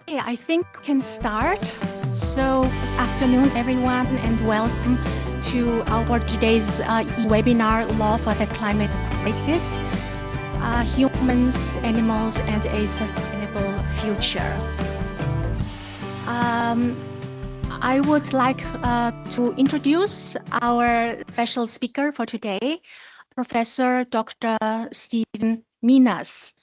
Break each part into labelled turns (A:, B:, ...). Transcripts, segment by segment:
A: Okay, I think we can start. So, good afternoon, everyone, and welcome to our today's webinar, Law for the Climate Crisis, Humans, Animals, and a Sustainable Future. I would like to introduce our special speaker for today, Professor Dr. Stephen Minas.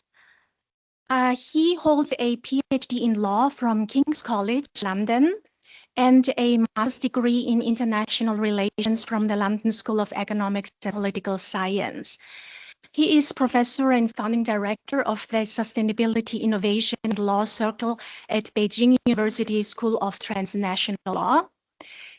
A: He holds a PhD in law from King's College, London, and a master's degree in international relations from the London School of Economics and Political Science. He is professor and founding director of the Sustainability Innovation and Law Circle at Beijing University School of Transnational Law.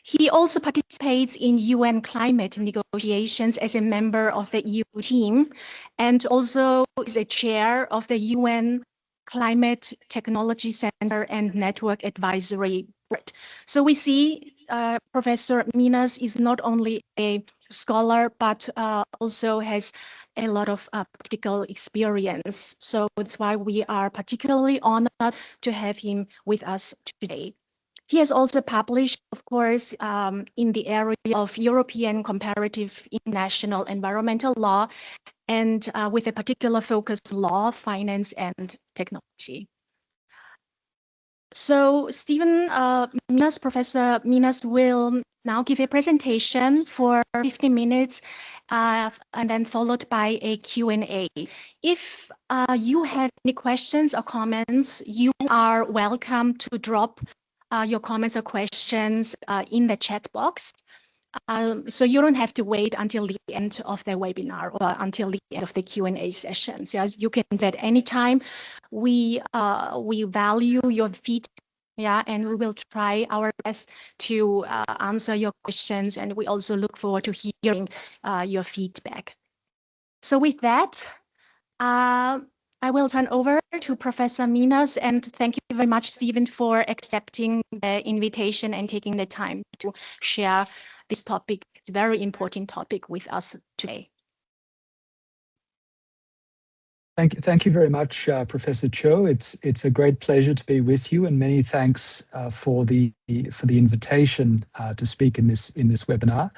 A: He also participates in UN climate negotiations as a member of the EU team, and also is a chair of the UN Climate Technology Center and Network Advisory Board. So we see Professor Minas is not only a scholar, but also has a lot of practical experience. So that's why we are particularly honored to have him with us today. He has also published, of course, in the area of European comparative international environmental law, and with a particular focus on law, finance, and technology. So Stephen Minas, Professor Minas will now give a presentation for 15 minutes and then followed by a Q&A. If you have any questions or comments, you are welcome to drop your comments or questions in the chat box. So you don't have to wait until the end of the webinar or until the end of the Q&A session. So as you can do that anytime. We value your feedback, yeah, and we will try our best to answer your questions, and we also look forward to hearing your feedback. So with that, I will turn over to Professor Minas, and thank you very much, Stephen, for accepting the invitation and taking the time to share this topic. It's a very important topic with us today.
B: Thank you very much, Professor Cho. It's a great pleasure to be with you, and many thanks for the invitation to speak in this webinar.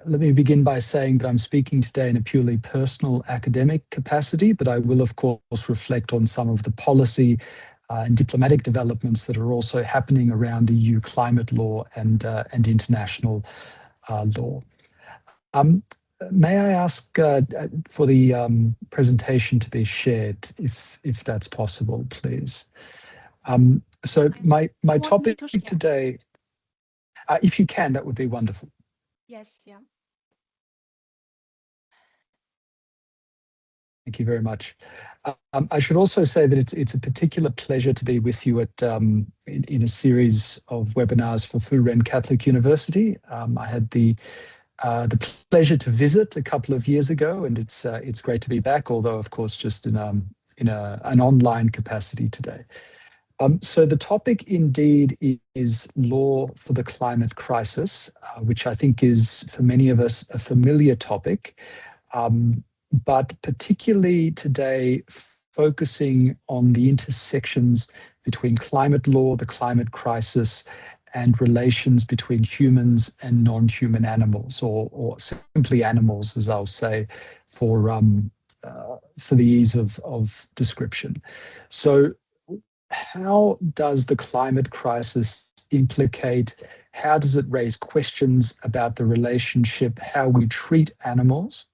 B: Let me begin by saying that I'm speaking today in a purely personal academic capacity, but I will, of course, reflect on some of the policy and diplomatic developments that are also happening around EU climate law and international law. May I ask for the presentation to be shared, if that's possible, please? So my topic today, if you can, that would be wonderful.
A: Yes, yeah.
B: Thank you very much. I should also say that it's a particular pleasure to be with you at in a series of webinars for Fu Jen Catholic University. I had the pleasure to visit a couple of years ago, and it's great to be back, although of course just in an online capacity today. So the topic indeed is law for the climate crisis, which I think is for many of us a familiar topic, but particularly today focusing on the intersections between climate law, the climate crisis, and relations between humans and non-human animals, or simply animals, as I'll say, for the ease of description. So how does the climate crisis implicate, how does it raise questions about the relationship, how we treat animals,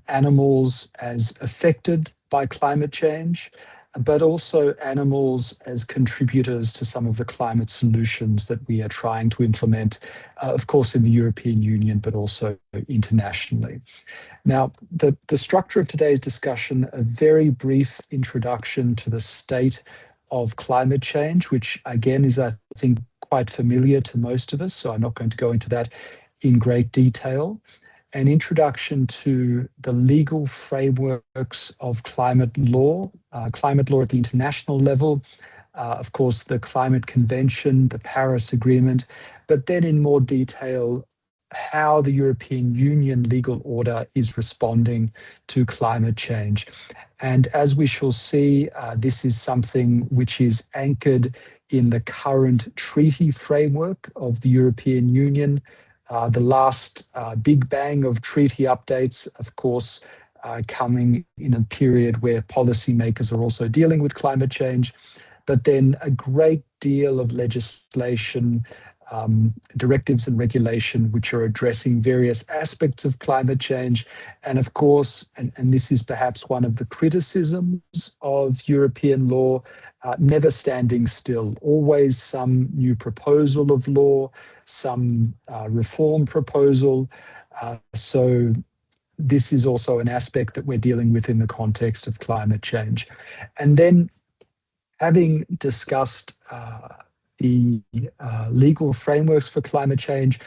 B: animals as affected by climate change, but also animals as contributors to some of the climate solutions that we are trying to implement, of course, in the European Union, but also internationally. Now, the structure of today's discussion, a very brief introduction to the state of climate change, which again is, I think, quite familiar to most of us, so I'm not going to go into that in great detail. An introduction to the legal frameworks of climate law at the international level, of course, the Climate Convention, the Paris Agreement, but then in more detail, how the European Union legal order is responding to climate change. And as we shall see, this is something which is anchored in the current treaty framework of the European Union. The last big bang of treaty updates, of course, coming in a period where policymakers are also dealing with climate change, but then a great deal of legislation, directives and regulation which are addressing various aspects of climate change. And of course, and this is perhaps one of the criticisms of European law, never standing still, always some new proposal of law, some reform proposal. So this is also an aspect that we're dealing with in the context of climate change. And then, having discussed the legal frameworks for climate change,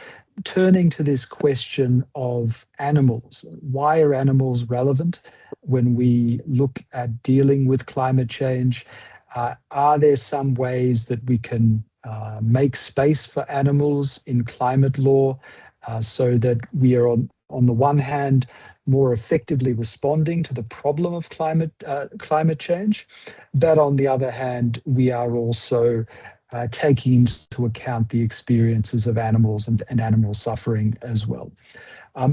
B: turning to this question of animals. Why are animals relevant when we look at dealing with climate change? Are there some ways that we can make space for animals in climate law so that we are on the one hand more effectively responding to the problem of climate change, but on the other hand, we are also taking into account the experiences of animals and animal suffering as well.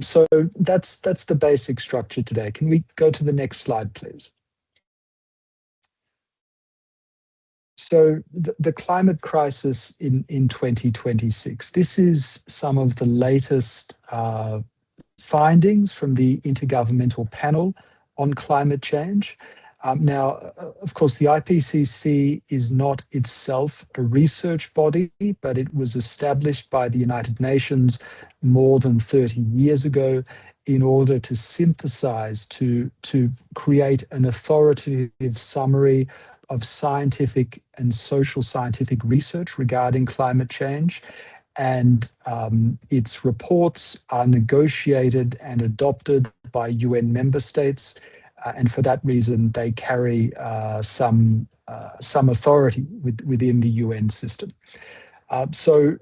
B: So that's the basic structure today. Can we go to the next slide, please? So the climate crisis in 2026, this is some of the latest findings from the Intergovernmental Panel on Climate Change. Now, of course, the IPCC is not itself a research body, but it was established by the United Nations more than 30 years ago in order to synthesize, to create an authoritative summary of scientific and social scientific research regarding climate change. And its reports are negotiated and adopted by UN member states. And for that reason, they carry some authority within the UN system. So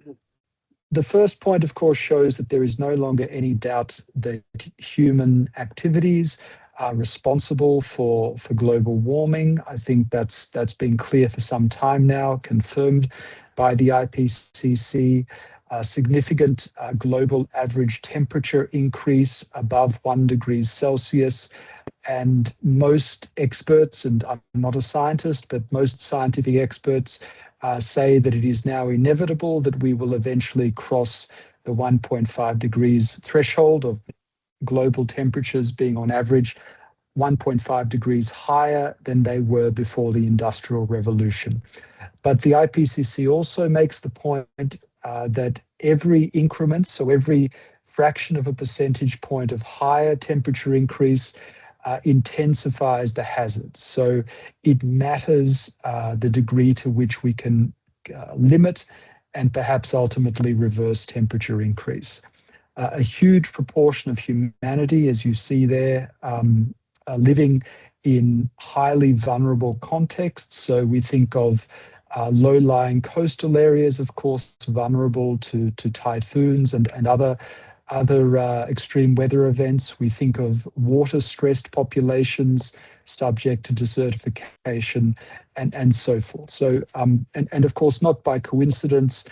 B: the first point, of course, shows that there is no longer any doubt that human activities are responsible for global warming. I think that's been clear for some time now, confirmed by the IPCC. Significant global average temperature increase above 1 degree Celsius. And most experts, and I'm not a scientist, but most scientific experts say that it is now inevitable that we will eventually cross the 1.5 degrees threshold of global temperatures being on average 1.5 degrees higher than they were before the Industrial Revolution. But the IPCC also makes the point that every increment, so every fraction of a percentage point of higher temperature increase intensifies the hazards. So it matters the degree to which we can limit and perhaps ultimately reverse temperature increase. A huge proportion of humanity, as you see there, living in highly vulnerable contexts. So we think of low-lying coastal areas, of course, vulnerable to typhoons and other extreme weather events. We think of water-stressed populations subject to desertification and so forth. So, and of course, not by coincidence,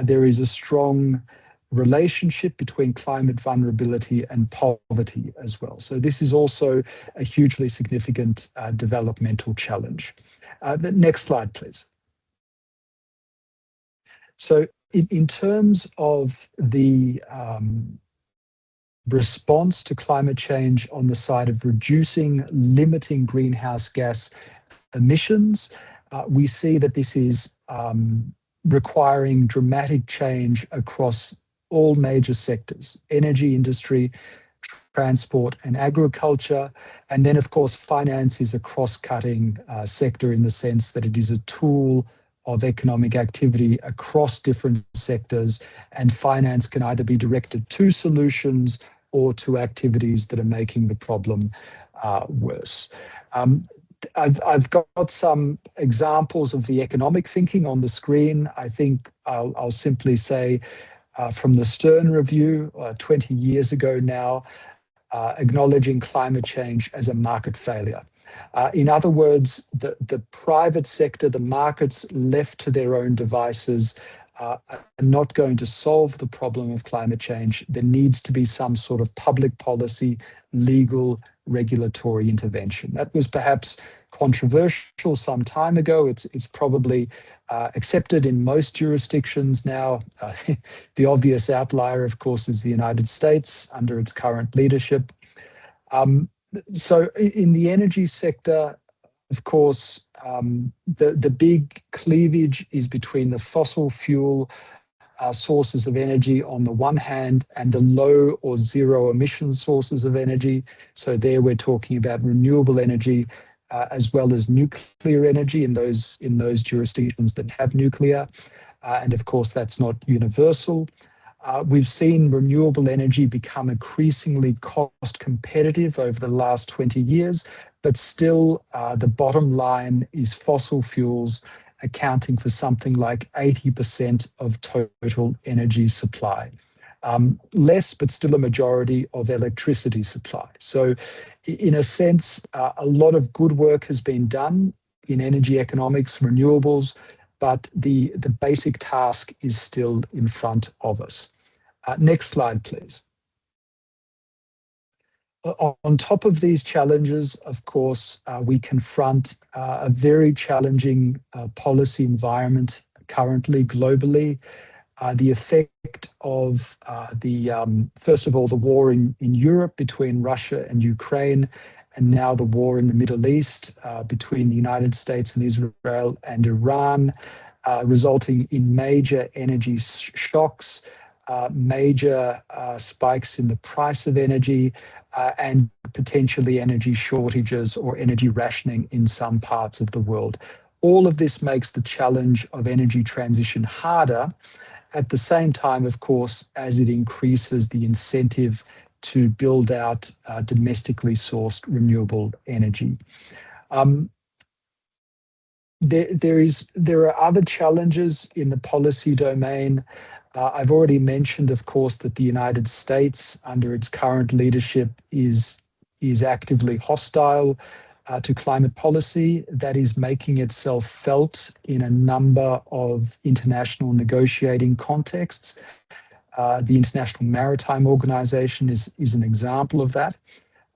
B: there is a strong relationship between climate vulnerability and poverty as well. So this is also a hugely significant developmental challenge. The next slide, please. So in terms of the response to climate change on the side of limiting greenhouse gas emissions, we see that this is requiring dramatic change across all major sectors: energy industry, transport and agriculture. And then, of course, finance is a cross-cutting sector in the sense that it is a tool of economic activity across different sectors, and finance can either be directed to solutions or to activities that are making the problem worse. I've got some examples of the economic thinking on the screen. I think I'll simply say from the Stern Review 20 years ago now, acknowledging climate change as a market failure. In other words, the private sector, the markets left to their own devices, are not going to solve the problem of climate change. There needs to be some sort of public policy, legal, regulatory intervention. That was perhaps controversial some time ago. It's probably accepted in most jurisdictions now. The obvious outlier, of course, is the United States under its current leadership. So in the energy sector, of course, the big cleavage is between the fossil fuel sources of energy on the one hand and the low or zero emission sources of energy. So there we're talking about renewable energy as well as nuclear energy in those jurisdictions that have nuclear. And of course, that's not universal. We've seen renewable energy become increasingly cost competitive over the last 20 years, but still the bottom line is fossil fuels accounting for something like 80% of total energy supply. Less, but still a majority of electricity supply. So in a sense, a lot of good work has been done in energy economics, renewables, but the basic task is still in front of us. Next slide, please. On top of these challenges, of course, we confront a very challenging policy environment currently globally. The effect of first of all, the war in Europe between Russia and Ukraine, and now the war in the Middle East between the United States and Israel and Iran, resulting in major energy shocks, major spikes in the price of energy, and potentially energy shortages or energy rationing in some parts of the world. All of this makes the challenge of energy transition harder, at the same time, of course, as it increases the incentive to build out domestically sourced renewable energy. There are other challenges in the policy domain. I've already mentioned, of course, that the United States, under its current leadership, is actively hostile to climate policy. That is making itself felt in a number of international negotiating contexts. The International Maritime Organization is an example of that.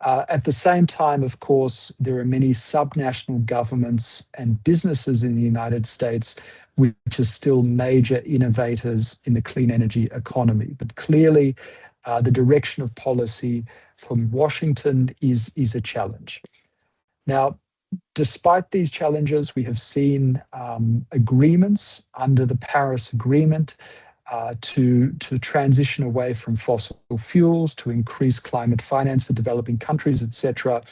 B: At the same time, of course, there are many subnational governments and businesses in the United States which are still major innovators in the clean energy economy. But clearly, the direction of policy from Washington is a challenge. Now, despite these challenges, we have seen agreements under the Paris Agreement to transition away from fossil fuels, to increase climate finance for developing countries, etc.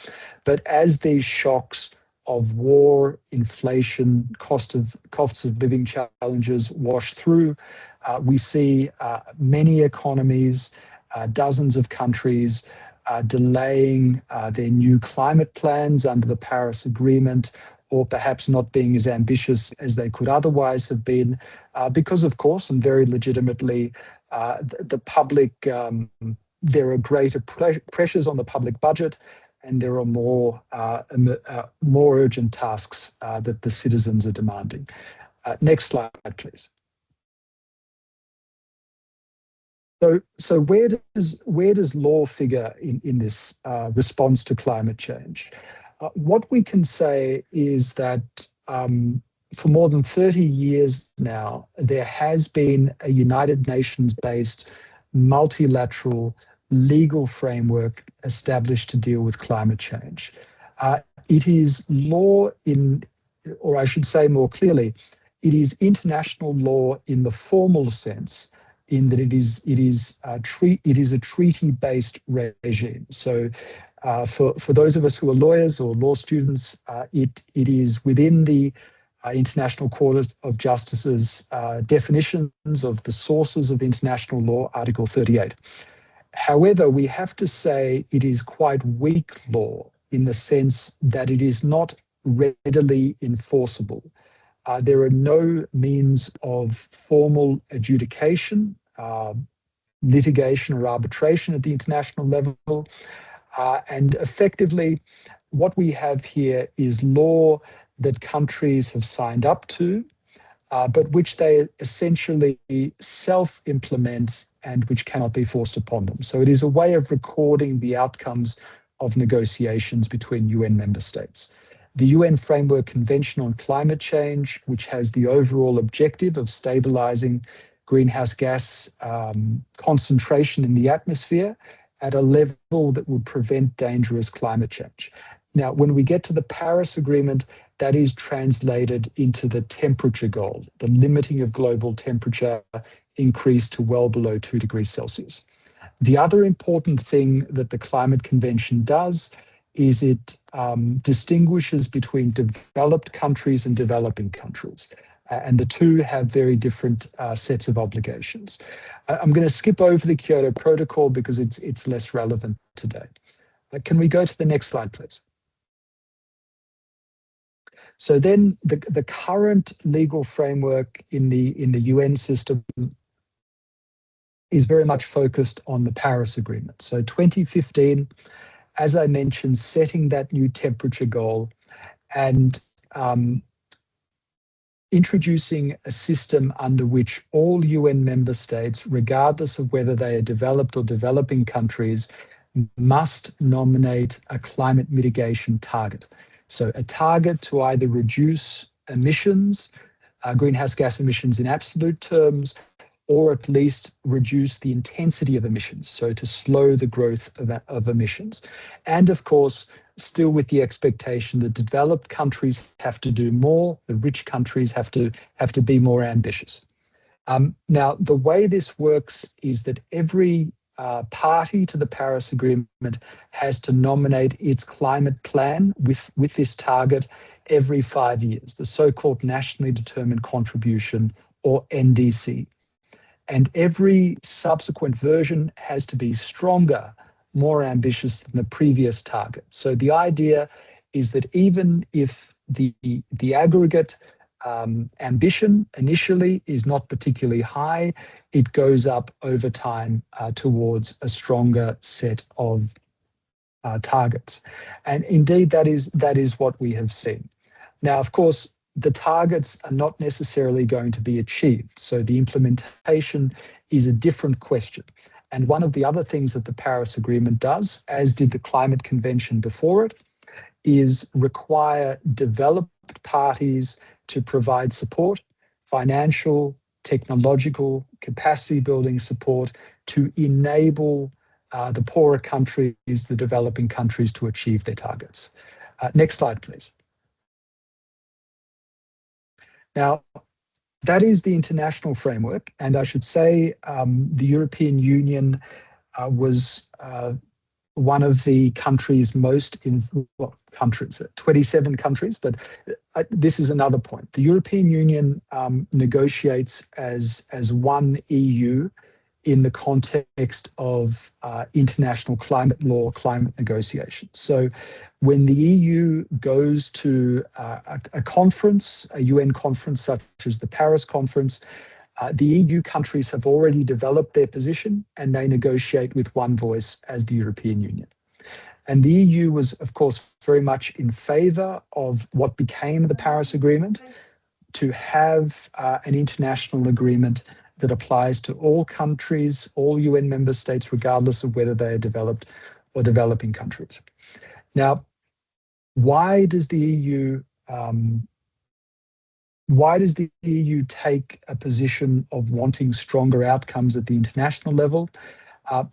B: But as these shocks of war, inflation, costs of living challenges wash through, we see many economies, dozens of countries delaying their new climate plans under the Paris Agreement, or perhaps not being as ambitious as they could otherwise have been, because, of course, and very legitimately, the public, there are greater pressures on the public budget, and there are more urgent tasks that the citizens are demanding. Next slide, please. So where does law figure in this response to climate change? What we can say is that for more than 30 years now, there has been a United Nations-based multilateral legal framework established to deal with climate change. It is law or I should say more clearly, it is international law in the formal sense, in that it is a treaty-based regime. So for those of us who are lawyers or law students, it is within the International Court of Justice's definitions of the sources of international law, Article 38. However, we have to say it is quite weak law in the sense that it is not readily enforceable. There are no means of formal adjudication litigation or arbitration at the international level. And effectively, what we have here is law that countries have signed up to, but which they essentially self-implement and which cannot be forced upon them. So it is a way of recording the outcomes of negotiations between UN member states. The UN Framework Convention on Climate Change, which has the overall objective of stabilizing greenhouse gas concentration in the atmosphere at a level that would prevent dangerous climate change. Now, when we get to the Paris Agreement, that is translated into the temperature goal, the limiting of global temperature increase to well below 2 degrees Celsius. The other important thing that the Climate Convention does is it distinguishes between developed countries and developing countries. And the two have very different sets of obligations. I'm going to skip over the Kyoto Protocol because it's less relevant today. Can we go to the next slide, please? So then the current legal framework in the UN system is very much focused on the Paris Agreement. So 2015, as I mentioned, setting that new temperature goal and introducing a system under which all UN member states, regardless of whether they are developed or developing countries, must nominate a climate mitigation target. So a target to either reduce emissions, greenhouse gas emissions in absolute terms, or at least reduce the intensity of emissions, so to slow the growth of emissions. And of course, still with the expectation that developed countries have to do more, the rich countries have to be more ambitious. Now, the way this works is that every party to the Paris Agreement has to nominate its climate plan with this target every 5 years, the so-called Nationally Determined Contribution, or NDC. And every subsequent version has to be stronger, more ambitious than the previous target. So the idea is that even if the aggregate ambition initially is not particularly high, it goes up over time towards a stronger set of targets. And indeed, that is what we have seen. Now, of course, the targets are not necessarily going to be achieved. So the implementation is a different question. And one of the other things that the Paris Agreement does, as did the Climate Convention before it, is require developed parties to provide support, financial, technological, capacity building support to enable the poorer countries, the developing countries, to achieve their targets. Next slide, please. Now, that is the international framework, and I should say the European Union was one of the countries most, 27 countries, but this is another point. The European Union negotiates as one EU in the context of international climate law, climate negotiations. So when the EU goes to a conference, a UN conference such as the Paris Conference, the EU countries have already developed their position and they negotiate with one voice as the European Union. And the EU was, of course, very much in favor of what became the Paris Agreement, to have an international agreement that applies to all countries, all UN member states, regardless of whether they are developed or developing countries. Now, why does the EU take a position of wanting stronger outcomes at the international level?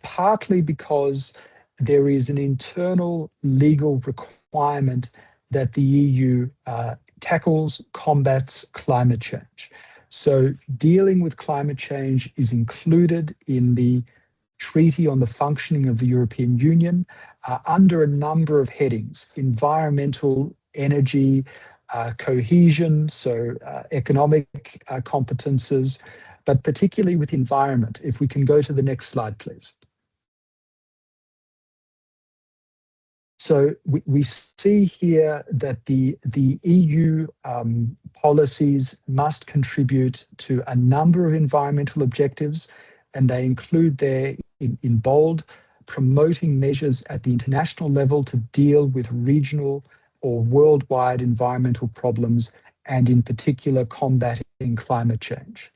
B: Partly because there is an internal legal requirement that the EU tackles, combats climate change. So dealing with climate change is included in the Treaty on the Functioning of the European Union under a number of headings: environmental, energy, cohesion, so economic competences, but particularly with environment. If we can go to the next slide, please. So we see here that the EU policies must contribute to a number of environmental objectives. and they include there in bold, promoting measures at the international level to deal with regional or worldwide environmental problems, and in particular combating climate change.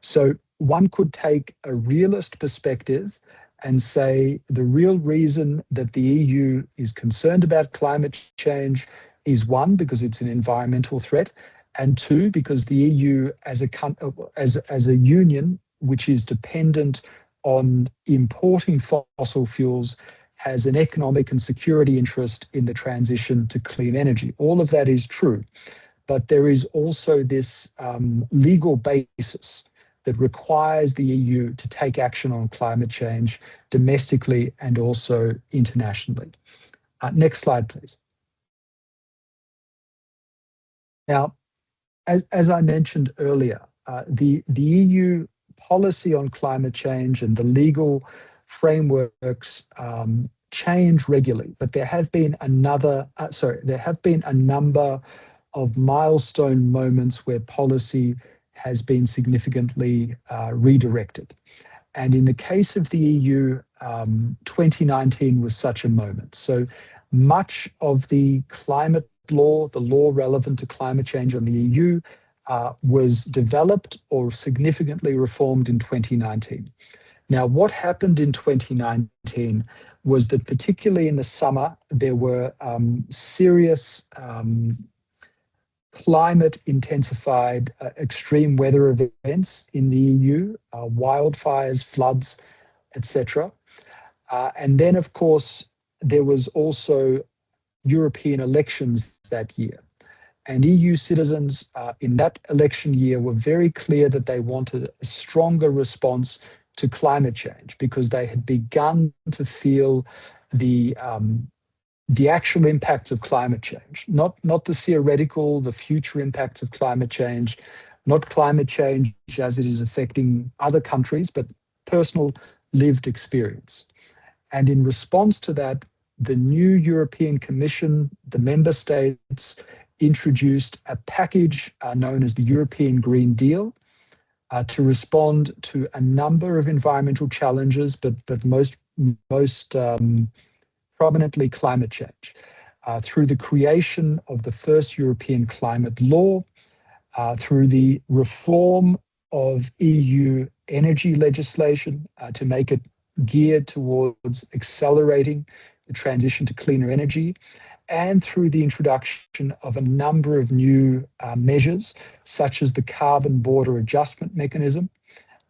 B: So one could take a realist perspective and say the real reason that the EU is concerned about climate change is, one, because it's an environmental threat, and two, because the EU as a union which is dependent on importing fossil fuels has an economic and security interest in the transition to clean energy. All of that is true, but there is also this legal basis that requires the EU to take action on climate change domestically and also internationally. Next slide, please. Now, as I mentioned earlier, the EU policy on climate change and the legal frameworks change regularly, but there have been a number of milestone moments where policy has been significantly redirected. And in the case of the EU, 2019 was such a moment. So much of the climate law, the law relevant to climate change on the EU, was developed or significantly reformed in 2019. Now, what happened in 2019 was that particularly in the summer, there were serious climate intensified extreme weather events in the EU, wildfires, floods, etc. And then, of course, there was also European elections that year. And EU citizens in that election year were very clear that they wanted a stronger response to climate change because they had begun to feel the actual impacts of climate change, not the theoretical, the future impacts of climate change, not climate change as it is affecting other countries, but personal lived experience. And in response to that, the new European Commission, the member states, introduced a package known as the European Green Deal to respond to a number of environmental challenges, but most prominently climate change, through the creation of the first European climate law, through the reform of EU energy legislation to make it geared towards accelerating the transition to cleaner energy, and through the introduction of a number of new measures, such as the Carbon Border Adjustment Mechanism,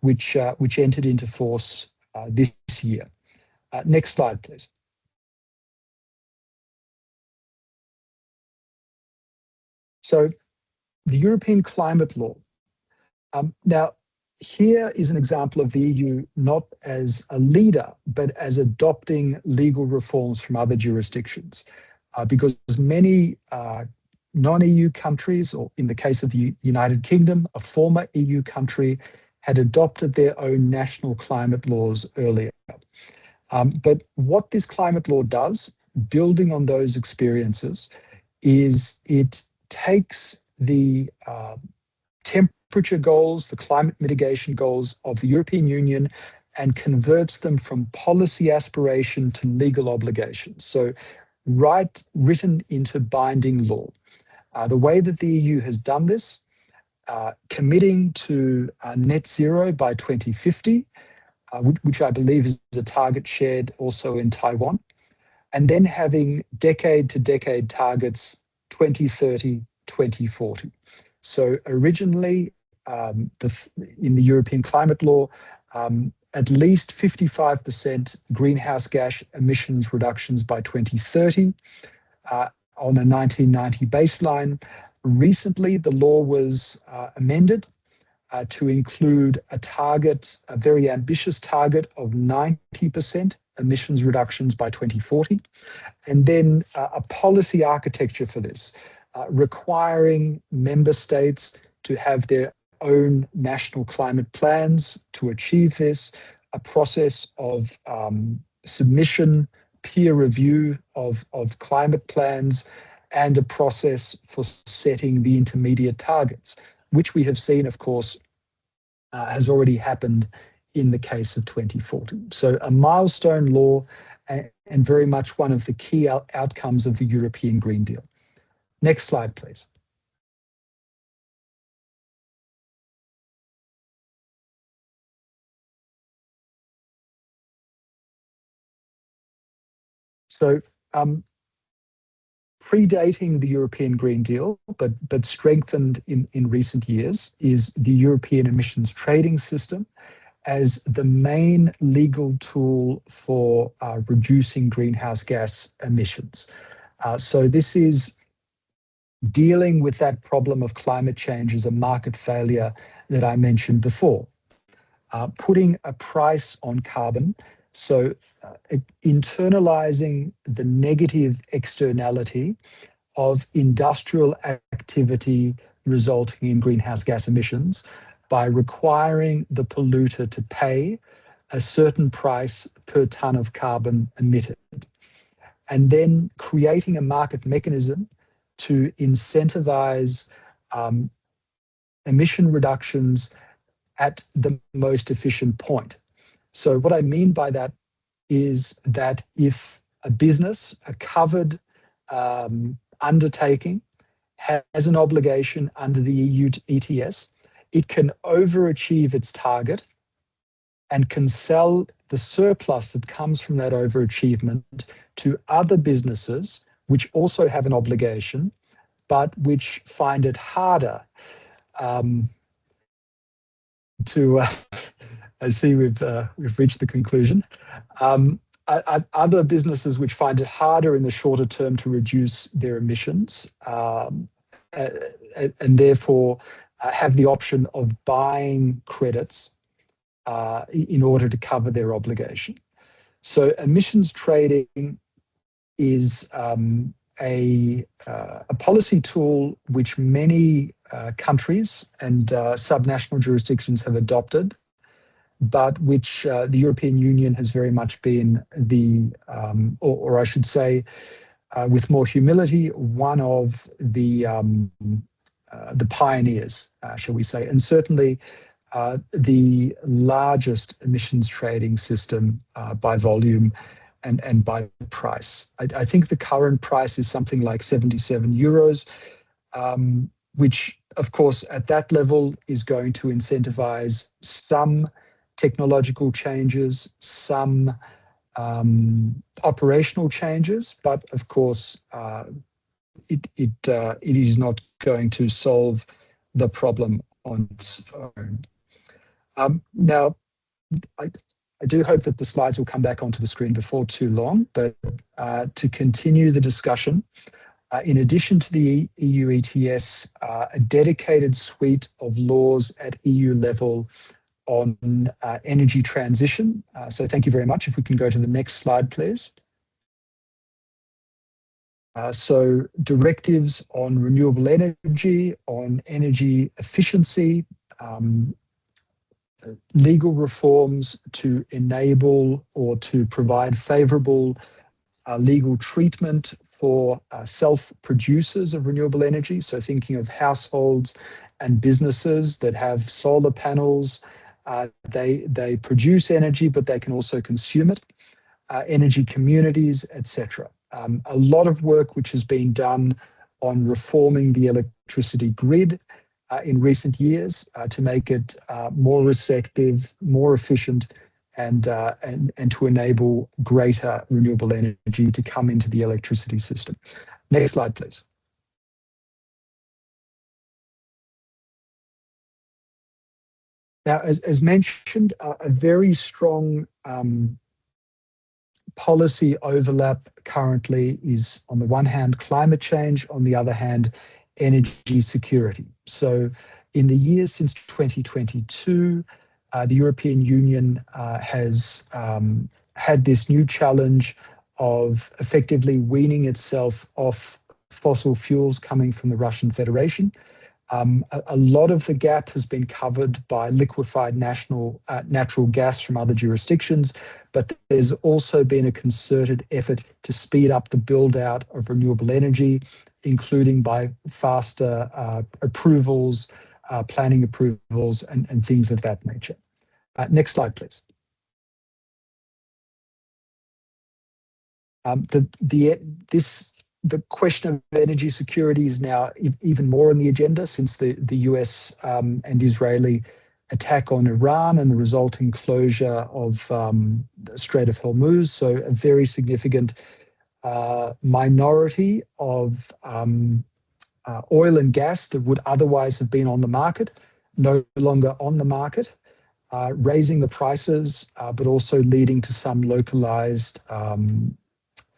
B: which entered into force this year. Next slide, please. So, the European Climate Law. Now, here is an example of the EU not as a leader, but as adopting legal reforms from other jurisdictions. Because many non-EU countries, or in the case of the United Kingdom, a former EU country, had adopted their own national climate laws earlier. But what this climate law does, building on those experiences, is it takes the temperature goals, the climate mitigation goals of the European Union and converts them from policy aspiration to legal obligations. So written into binding law. The way that the EU has done this, committing to net zero by 2050, which I believe is a target shared also in Taiwan, and then having decade-to-decade targets 2030, 2040. So originally, in the European climate law, at least 55% greenhouse gas emissions reductions by 2030 on a 1990 baseline. Recently, the law was amended to include a target, a very ambitious target of 90% emissions reductions by 2040, and then a policy architecture for this, requiring member states to have their own national climate plans to achieve this, a process of submission, peer review of climate plans, and a process for setting the intermediate targets, which we have seen, of course, has already happened in the case of 2040. So a milestone law and very much one of the key outcomes of the European Green Deal. Next slide, please. So predating the European Green Deal, but strengthened in recent years, is the European Emissions Trading System as the main legal tool for reducing greenhouse gas emissions. So this is dealing with that problem of climate change as a market failure that I mentioned before. Putting a price on carbon, so internalizing the negative externality of industrial activity resulting in greenhouse gas emissions by requiring the polluter to pay a certain price per ton of carbon emitted, and then creating a market mechanism to incentivize emission reductions at the most efficient point. So what I mean by that is that if a business, a covered undertaking, has an obligation under the EU ETS, it can overachieve its target and can sell the surplus that comes from that overachievement to other businesses which also have an obligation, but which find it harder to. I see we've reached the conclusion. Other businesses which find it harder in the shorter term to reduce their emissions, and therefore have the option of buying credits in order to cover their obligation. So emissions trading is a policy tool which many countries and subnational jurisdictions have adopted, but which the European Union has very much been or I should say, with more humility, one of the pioneers, shall we say, and certainly the largest emissions trading system by volume and by price. I think the current price is something like 77 euros, which of course at that level is going to incentivize some technological changes, some operational changes, but of course it is not going to solve the problem on its own. Now, I do hope that the slides will come back onto the screen before too long, but to continue the discussion, in addition to the EU ETS, a dedicated suite of laws at EU level on energy transition. So thank you very much. If we can go to the next slide, please. So directives on renewable energy, on energy efficiency, legal reforms to enable or to provide favourable legal treatment for self-producers of renewable energy. So thinking of households and businesses that have solar panels, they produce energy, but they can also consume it. Energy communities, etc. A lot of work which has been done on reforming the electricity grid in recent years to make it more receptive, more efficient, and to enable greater renewable energy to come into the electricity system. Next slide, please. Now, as mentioned, a very strong policy overlap currently is, on the one hand, climate change, on the other hand, energy security. So in the years since 2022, the European Union has had this new challenge of effectively weaning itself off fossil fuels coming from the Russian Federation. A lot of the gap has been covered by liquefied natural gas from other jurisdictions, but there's also been a concerted effort to speed up the build out of renewable energy, including by faster approvals, planning approvals, and things of that nature. Next slide, please. The question of energy security is now even more on the agenda since the US and Israeli attack on Iran and the resulting closure of the Strait of Hormuz. So a very significant minority of oil and gas that would otherwise have been on the market, no longer on the market, raising the prices, but also leading to some localized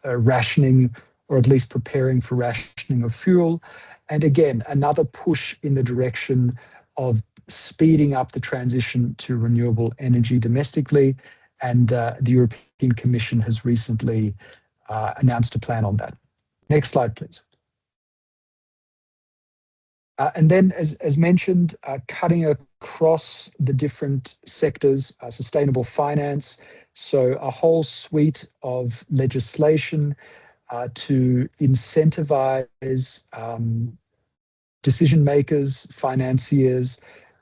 B: rationing, or at least preparing for rationing of fuel. And again, another push in the direction of speeding up the transition to renewable energy domestically. And the European Commission has recently announced a plan on that. Next slide, please. And then, as mentioned, cutting across the different sectors, sustainable finance, so a whole suite of legislation to incentivize decision makers, financiers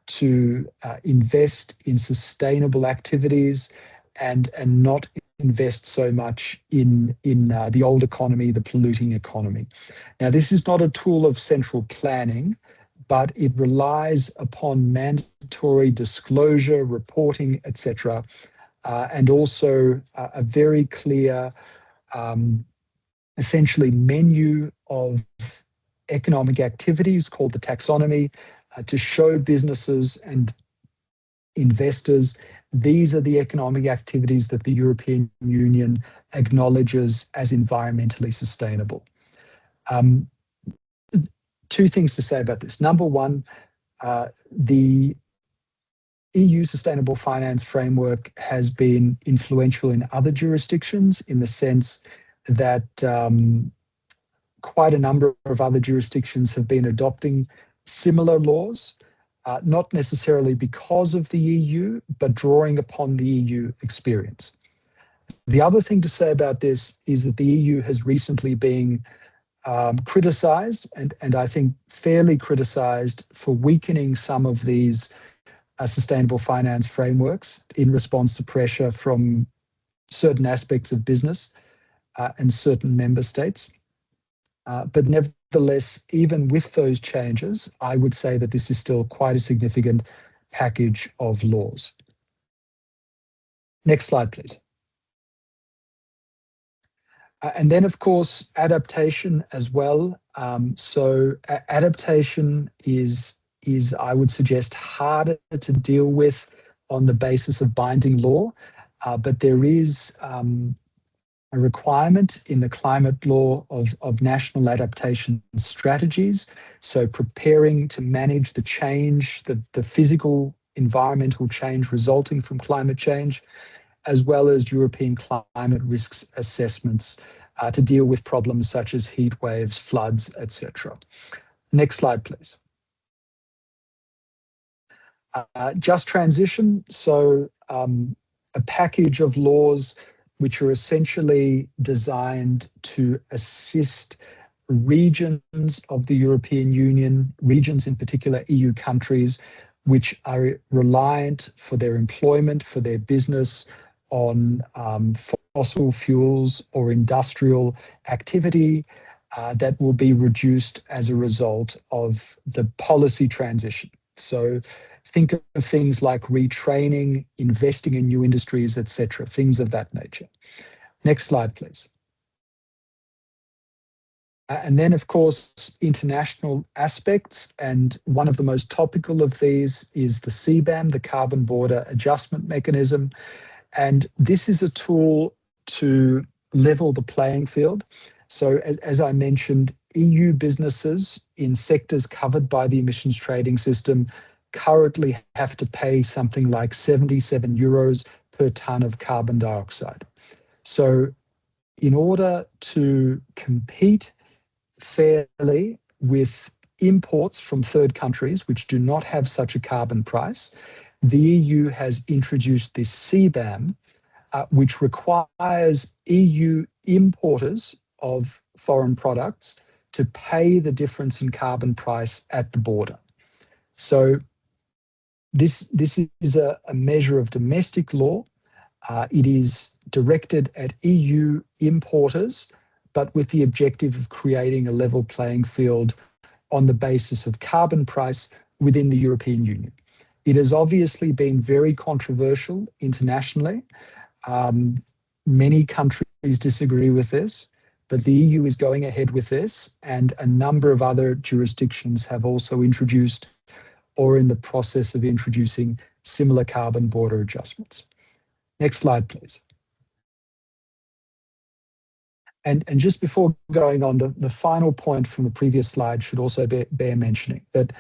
B: to invest in sustainable activities and not invest so much in the old economy, the polluting economy. Now, this is not a tool of central planning, but it relies upon mandatory disclosure, reporting, etc., and also a very clear, essentially, menu of economic activities called the taxonomy to show businesses and investors these are the economic activities that the European Union acknowledges as environmentally sustainable. Two things to say about this. Number one, the EU Sustainable Finance Framework has been influential in other jurisdictions in the sense that quite a number of other jurisdictions have been adopting similar laws, not necessarily because of the EU, but drawing upon the EU experience. The other thing to say about this is that the EU has recently been criticized, and I think fairly criticized, for weakening some of these sustainable finance frameworks in response to pressure from certain aspects of business and certain member states. But nevertheless, even with those changes, I would say that this is still quite a significant package of laws. Next slide, please. And then, of course, adaptation as well. So adaptation is, I would suggest, harder to deal with on the basis of binding law, but there is a requirement in the climate law of national adaptation strategies. So preparing to manage the change, the physical environmental change resulting from climate change, as well as European climate risks assessments to deal with problems such as heat waves, floods, etc. Next slide, please. Just transition. So a package of laws which are essentially designed to assist regions of the European Union, regions in particular EU countries, which are reliant for their employment, for their business on fossil fuels or industrial activity that will be reduced as a result of the policy transition. So think of things like retraining, investing in new industries, etc., things of that nature. Next slide, please. And then, of course, international aspects. And one of the most topical of these is the CBAM, the Carbon Border Adjustment Mechanism. And this is a tool to level the playing field. So as I mentioned, EU businesses in sectors covered by the emissions trading system currently have to pay something like 77 euros per tonne of carbon dioxide. So in order to compete fairly with imports from third countries which do not have such a carbon price, the EU has introduced this CBAM, which requires EU importers of foreign products to pay the difference in carbon price at the border. So This is a measure of domestic law. It is directed at EU importers, but with the objective of creating a level playing field on the basis of carbon price within the European Union. It has obviously been very controversial internationally. Many countries disagree with this, but the EU is going ahead with this, and a number of other jurisdictions have also introduced or in the process of introducing similar carbon border adjustments. Next slide, please. And just before going on, the final point from the previous slide should also bear mentioning that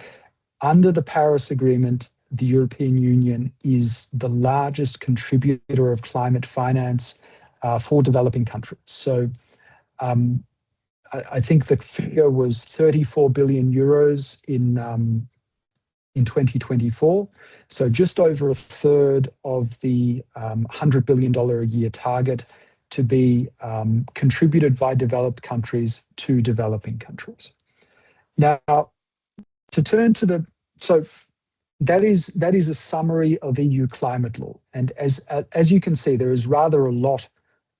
B: under the Paris Agreement, the European Union is the largest contributor of climate finance for developing countries. So I think the figure was 34 billion euros in 2024. So just over a third of the $100 billion a year target to be contributed by developed countries to developing countries. Now, to turn to so that is a summary of EU climate law. And as you can see, there is rather a lot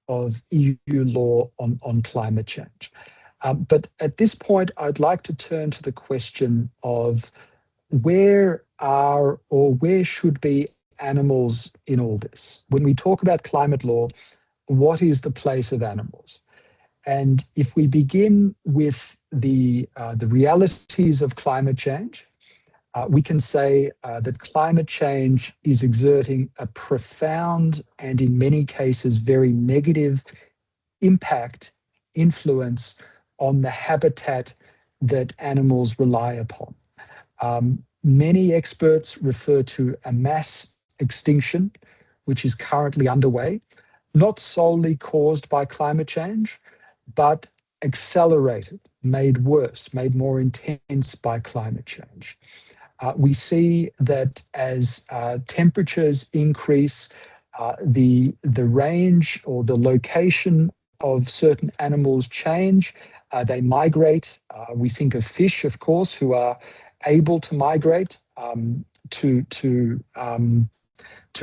B: of EU law on climate change. But at this point, I'd like to turn to the question of where should be animals in all this? When we talk about climate law, what is the place of animals? And if we begin with the realities of climate change, we can say that climate change is exerting a profound and in many cases very negative influence on the habitat that animals rely upon. Many experts refer to a mass extinction, which is currently underway, not solely caused by climate change, but accelerated, made worse, made more intense by climate change. We see that as temperatures increase, the range or the location of certain animals change. They migrate. We think of fish, of course, who are able to migrate to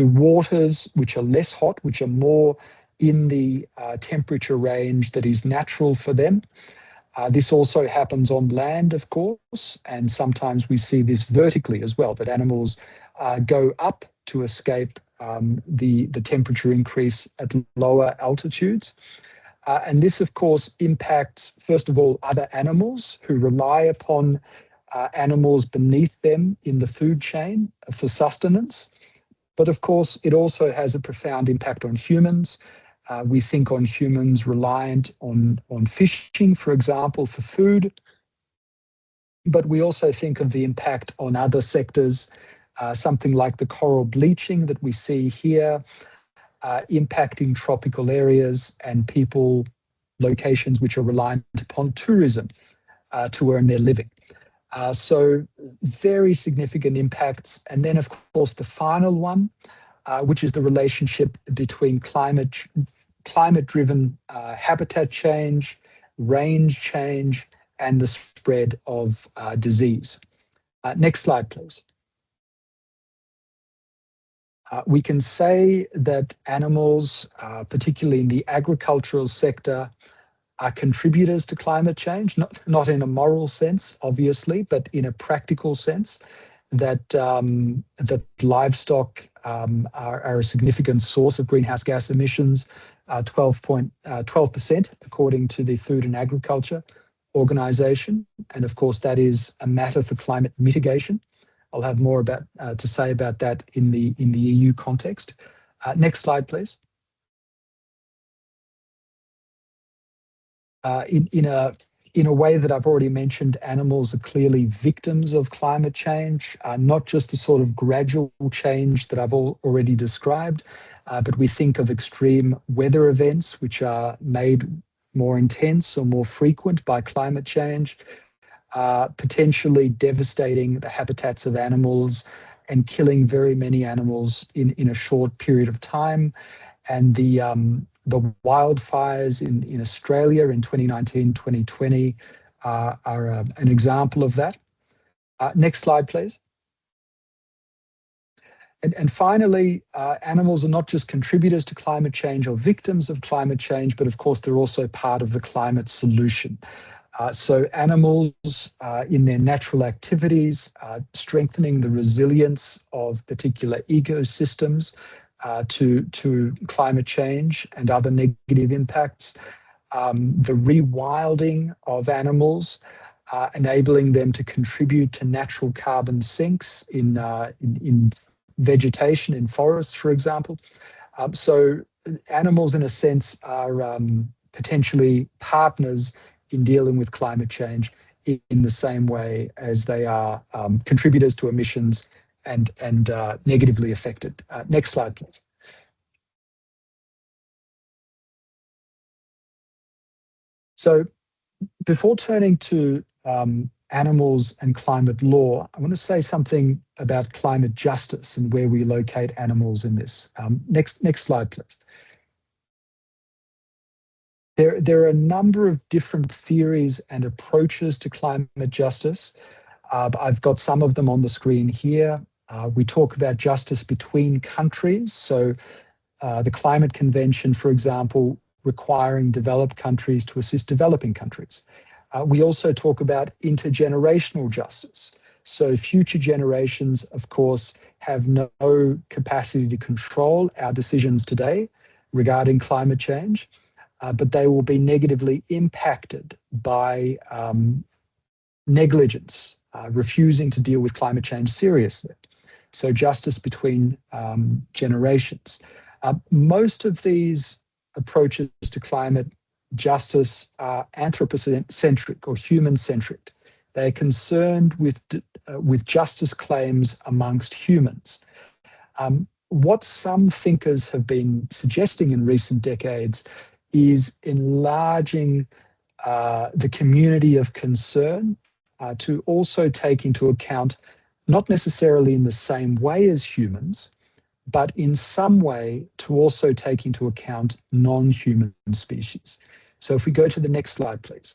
B: waters which are less hot, which are more in the temperature range that is natural for them. This also happens on land, of course, and sometimes we see this vertically as well, that animals go up to escape the temperature increase at lower altitudes. And this, of course, impacts, first of all, other animals who rely upon animals beneath them in the food chain for sustenance. But of course, it also has a profound impact on humans. We think on humans reliant on fishing, for example, for food. But we also think of the impact on other sectors, something like the coral bleaching that we see here, impacting tropical areas and people, locations which are reliant upon tourism to earn their living. So very significant impacts. And then, of course, the final one, which is the relationship between climate-driven habitat change, range change, and the spread of disease. Next slide, please. We can say that animals, particularly in the agricultural sector, are contributors to climate change, not in a moral sense, obviously, but in a practical sense, that livestock are a significant source of greenhouse gas emissions, 12%, according to the Food and Agriculture Organization. And of course, that is a matter for climate mitigation. I'll have more to say about that in the EU context. Next slide, please. In a way that I've already mentioned, animals are clearly victims of climate change, not just the sort of gradual change that I've already described, but we think of extreme weather events which are made more intense or more frequent by climate change, potentially devastating the habitats of animals and killing very many animals in a short period of time. And the wildfires in Australia in 2019, 2020 are an example of that. Next slide, please. And finally, animals are not just contributors to climate change or victims of climate change, but of course, they're also part of the climate solution. So animals in their natural activities, strengthening the resilience of particular ecosystems to climate change and other negative impacts. The rewilding of animals, enabling them to contribute to natural carbon sinks in vegetation, in forests, for example. So animals, in a sense, are potentially partners in dealing with climate change in the same way as they are contributors to emissions and negatively affected. Next slide, please. So before turning to animals and climate law, I want to say something about climate justice and where we locate animals in this. Next slide, please. There are a number of different theories and approaches to climate justice. I've got some of them on the screen here. We talk about justice between countries. So the Climate Convention, for example, requiring developed countries to assist developing countries. We also talk about intergenerational justice. So future generations, of course, have no capacity to control our decisions today regarding climate change, but they will be negatively impacted by negligence, refusing to deal with climate change seriously. So justice between generations. Most of these approaches to climate justice are anthropocentric or human-centric. They're concerned with justice claims amongst humans. What some thinkers have been suggesting in recent decades is enlarging the community of concern to also take into account, not necessarily in the same way as humans, but in some way to also take into account non-human species. So if we go to the next slide, please.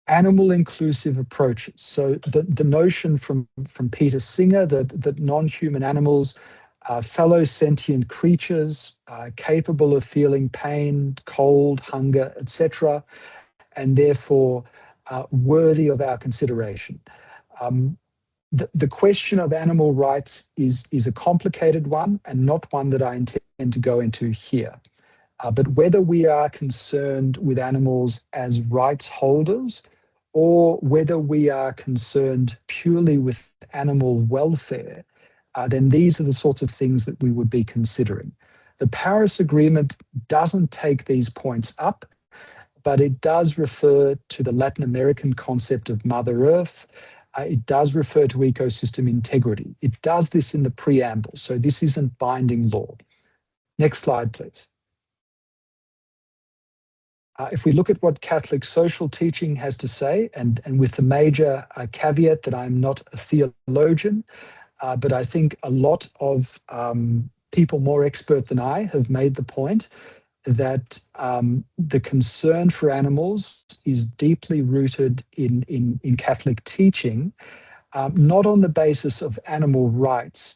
B: Animal inclusive approaches. So the notion from Peter Singer that non-human animals are fellow sentient creatures capable of feeling pain, cold, hunger, etc., and therefore worthy of our consideration. The question of animal rights is a complicated one and not one that I intend to go into here. But whether we are concerned with animals as rights holders or whether we are concerned purely with animal welfare, then these are the sorts of things that we would be considering. The Paris Agreement doesn't take these points up, but it does refer to the Latin American concept of Mother Earth. It does refer to ecosystem integrity. It does this in the preamble, so this isn't binding law. Next slide, please. If we look at what Catholic social teaching has to say, and with the major caveat that I'm not a theologian, but I think a lot of people more expert than I have made the point that the concern for animals is deeply rooted in Catholic teaching, not on the basis of animal rights,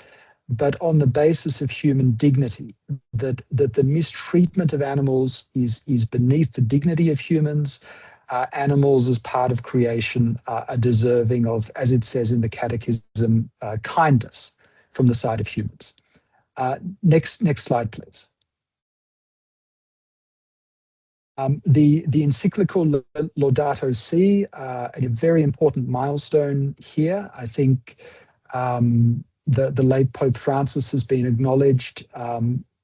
B: but on the basis of human dignity, that the mistreatment of animals is beneath the dignity of humans. Animals as part of creation are deserving of, as it says in the Catechism, kindness from the side of humans. Next slide, please. The encyclical Laudato Si, a very important milestone here. I think the late Pope Francis has been acknowledged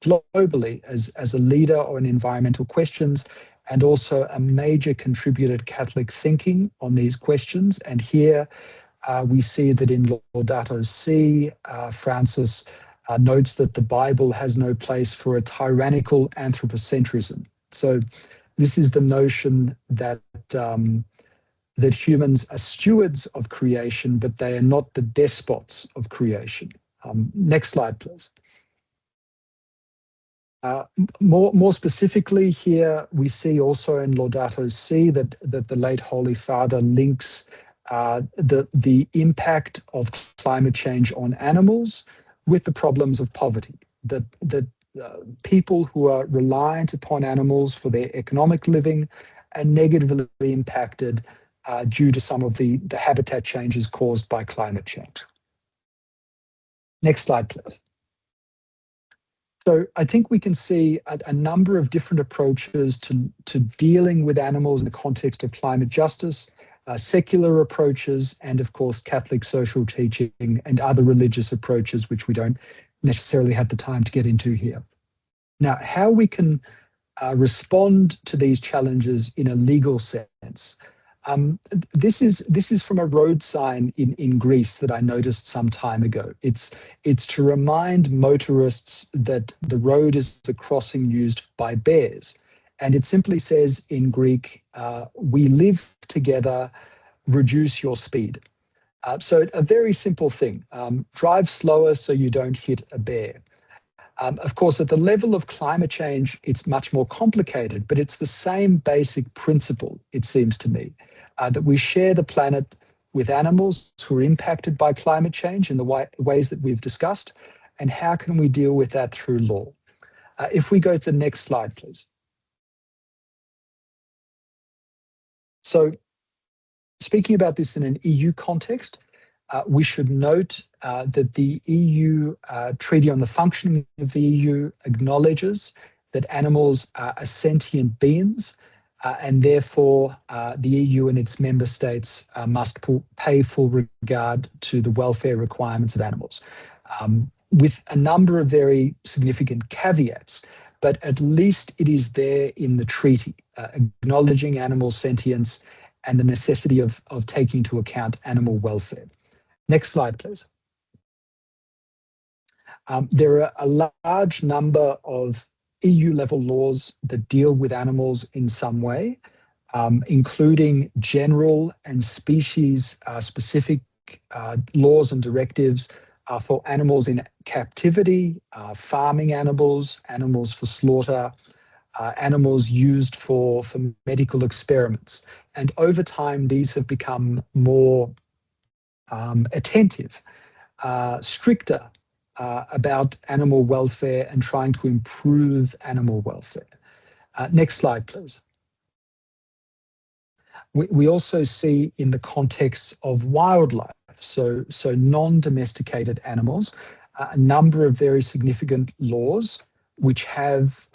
B: globally as a leader on environmental questions and also a major contributor to Catholic thinking on these questions. And here we see that in Laudato Si, Francis notes that the Bible has no place for a tyrannical anthropocentrism. So this is the notion that that humans are stewards of creation, but they are not the despots of creation. Next slide, please. More specifically here, we see also in Laudato Si that the late Holy Father links the impact of climate change on animals with the problems of poverty. That people who are reliant upon animals for their economic living are negatively impacted due to some of the habitat changes caused by climate change. Next slide, please. So I think we can see a number of different approaches to dealing with animals in the context of climate justice, secular approaches, and of course, Catholic social teaching and other religious approaches, which we don't necessarily have the time to get into here. Now, how we can respond to these challenges in a legal sense. This is from a road sign in Greece that I noticed some time ago. It's to remind motorists that the road is a crossing used by bears. And it simply says in Greek, we live together, reduce your speed. So a very simple thing, drive slower so you don't hit a bear. Of course, at the level of climate change, it's much more complicated, but it's the same basic principle, it seems to me, that we share the planet with animals who are impacted by climate change in the ways that we've discussed, and how can we deal with that through law? If we go to the next slide, please. So speaking about this in an EU context, we should note that the EU Treaty on the Functioning of the EU acknowledges that animals are sentient beings, and therefore the EU and its member states must pay full regard to the welfare requirements of animals, with a number of very significant caveats, but at least it is there in the treaty, acknowledging animal sentience and the necessity of taking into account animal welfare. Next slide, please. There are a large number of EU-level laws that deal with animals in some way, including general and species-specific laws and directives for animals in captivity, farming animals, animals for slaughter, animals used for medical experiments. And over time, these have become more attentive, stricter about animal welfare and trying to improve animal welfare. Next slide, please. We also see in the context of wildlife, so non-domesticated animals, a number of very significant laws which have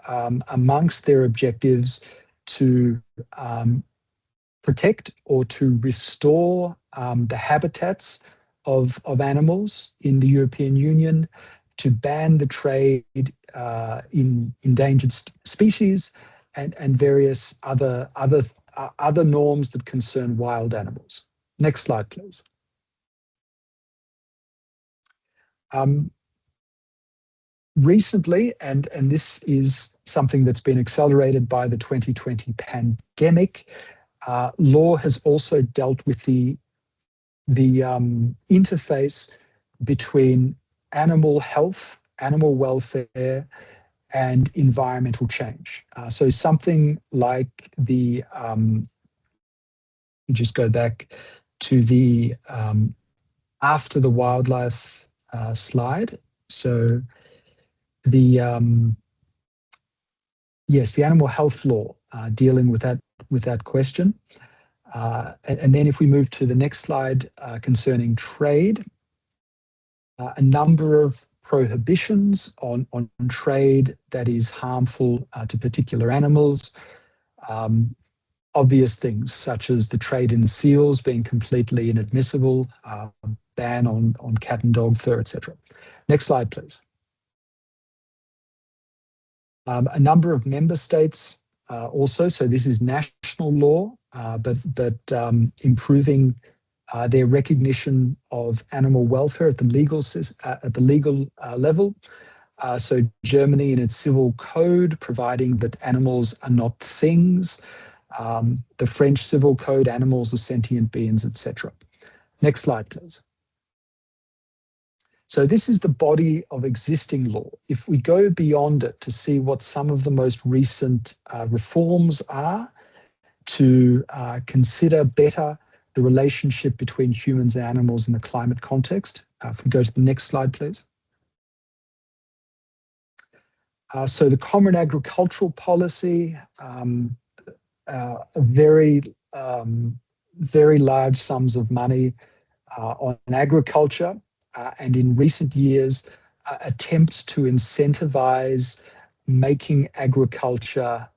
B: amongst their objectives to protect or to restore the habitats of animals in the European Union, to ban the trade in endangered species and various other norms that concern wild animals. Next slide, please. Recently, and this is something that's been accelerated by the 2020 pandemic, law has also dealt with the interface between animal health, animal welfare, and environmental change. So something like the, just go back to the after the wildlife slide. So the yes, the animal health law dealing with that question. And then if we move to the next slide concerning trade, a number of prohibitions on trade that is harmful to particular animals. Obvious things such as the trade in seals being completely inadmissible, ban on cat and dog fur, etc. Next slide, please. A number of member states also, so this is national law, but improving their recognition of animal welfare at the legal level. So Germany in its civil code providing that animals are not things. The French civil code, animals are sentient beings, etc. Next slide, please. So this is the body of existing law. If we go beyond it to see what some of the most recent reforms are, to consider better the relationship between humans and animals in the climate context. If we go to the next slide, please. So the Common Agricultural Policy, very large sums of money on agriculture, and in recent years, attempts to incentivize making agriculture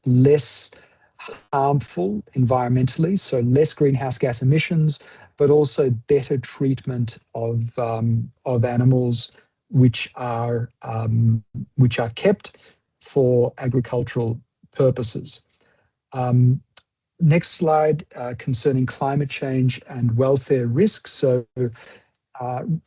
B: less harmful environmentally, so less greenhouse gas emissions, but also better treatment of animals which are kept for agricultural purposes. Next slide, concerning climate change and welfare risks. So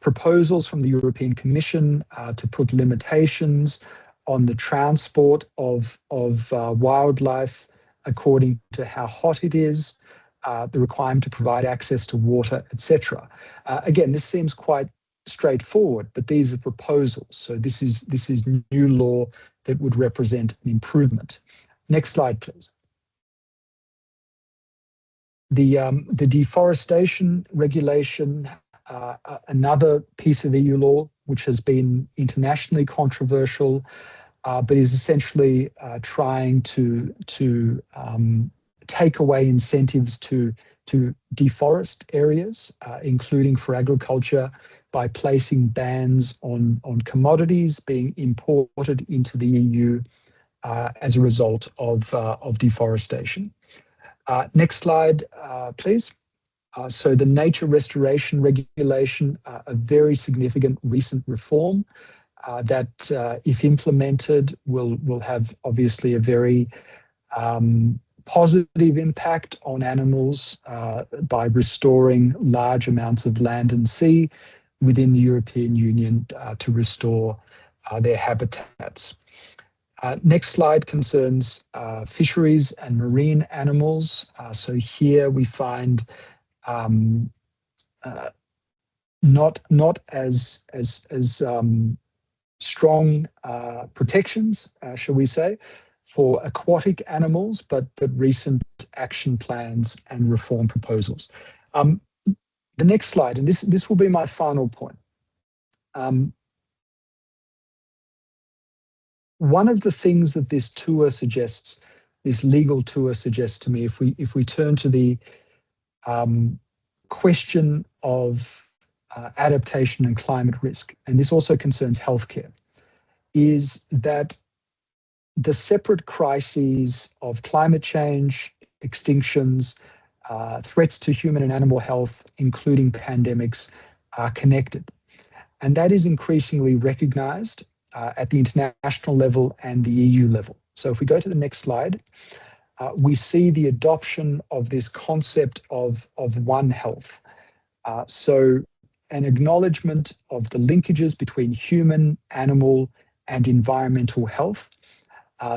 B: proposals from the European Commission to put limitations on the transport of wildlife according to how hot it is, the requirement to provide access to water, etc. Again, this seems quite straightforward, but these are proposals. So this is new law that would represent an improvement. Next slide, please. The deforestation regulation, another piece of EU law which has been internationally controversial, but is essentially trying to take away incentives to deforest areas, including for agriculture, by placing bans on commodities being imported into the EU as a result of deforestation. Next slide, please. So the Nature Restoration Regulation, a very significant recent reform that, if implemented, will have obviously a very positive impact on animals by restoring large amounts of land and sea within the European Union to restore their habitats. Next slide concerns fisheries and marine animals. So here we find not as strong protections, shall we say, for aquatic animals, but recent action plans and reform proposals. The next slide, and this will be my final point. One of the things that this tour suggests, this legal tour suggests to me, if we turn to the question of adaptation and climate risk, and this also concerns healthcare, is that the separate crises of climate change, extinctions, threats to human and animal health, including pandemics, are connected. And that is increasingly recognized at the international level and the EU level. So if we go to the next slide, we see the adoption of this concept of One Health. So an acknowledgement of the linkages between human, animal, and environmental health.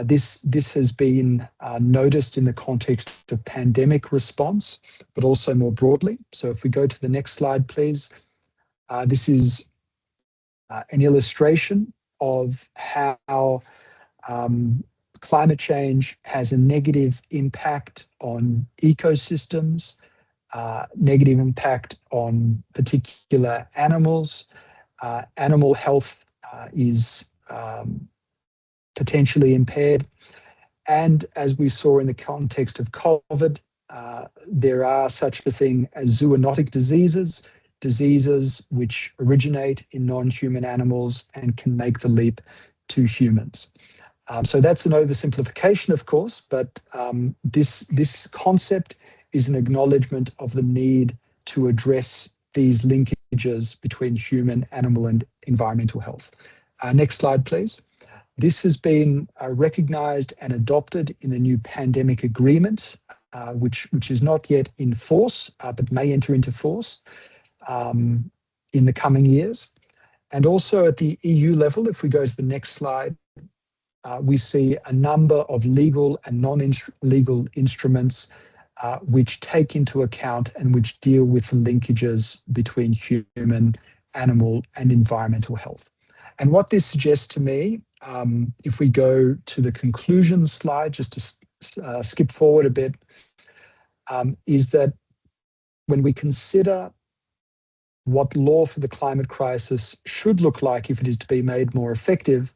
B: This has been noticed in the context of pandemic response, but also more broadly. So if we go to the next slide, please. This is an illustration of how climate change has a negative impact on ecosystems, negative impact on particular animals. Animal health is potentially impaired. And as we saw in the context of COVID, there are such a thing as zoonotic diseases which originate in non-human animals and can make the leap to humans. So that's an oversimplification, of course, but this concept is an acknowledgement of the need to address these linkages between human, animal, and environmental health. Next slide, please. This has been recognized and adopted in the new pandemic agreement, which is not yet in force, but may enter into force in the coming years. And also at the EU level, if we go to the next slide, we see a number of legal and non-legal instruments which take into account and which deal with the linkages between human, animal, and environmental health. And what this suggests to me, if we go to the conclusion slide, just to skip forward a bit, is that when we consider what law for the climate crisis should look like if it is to be made more effective,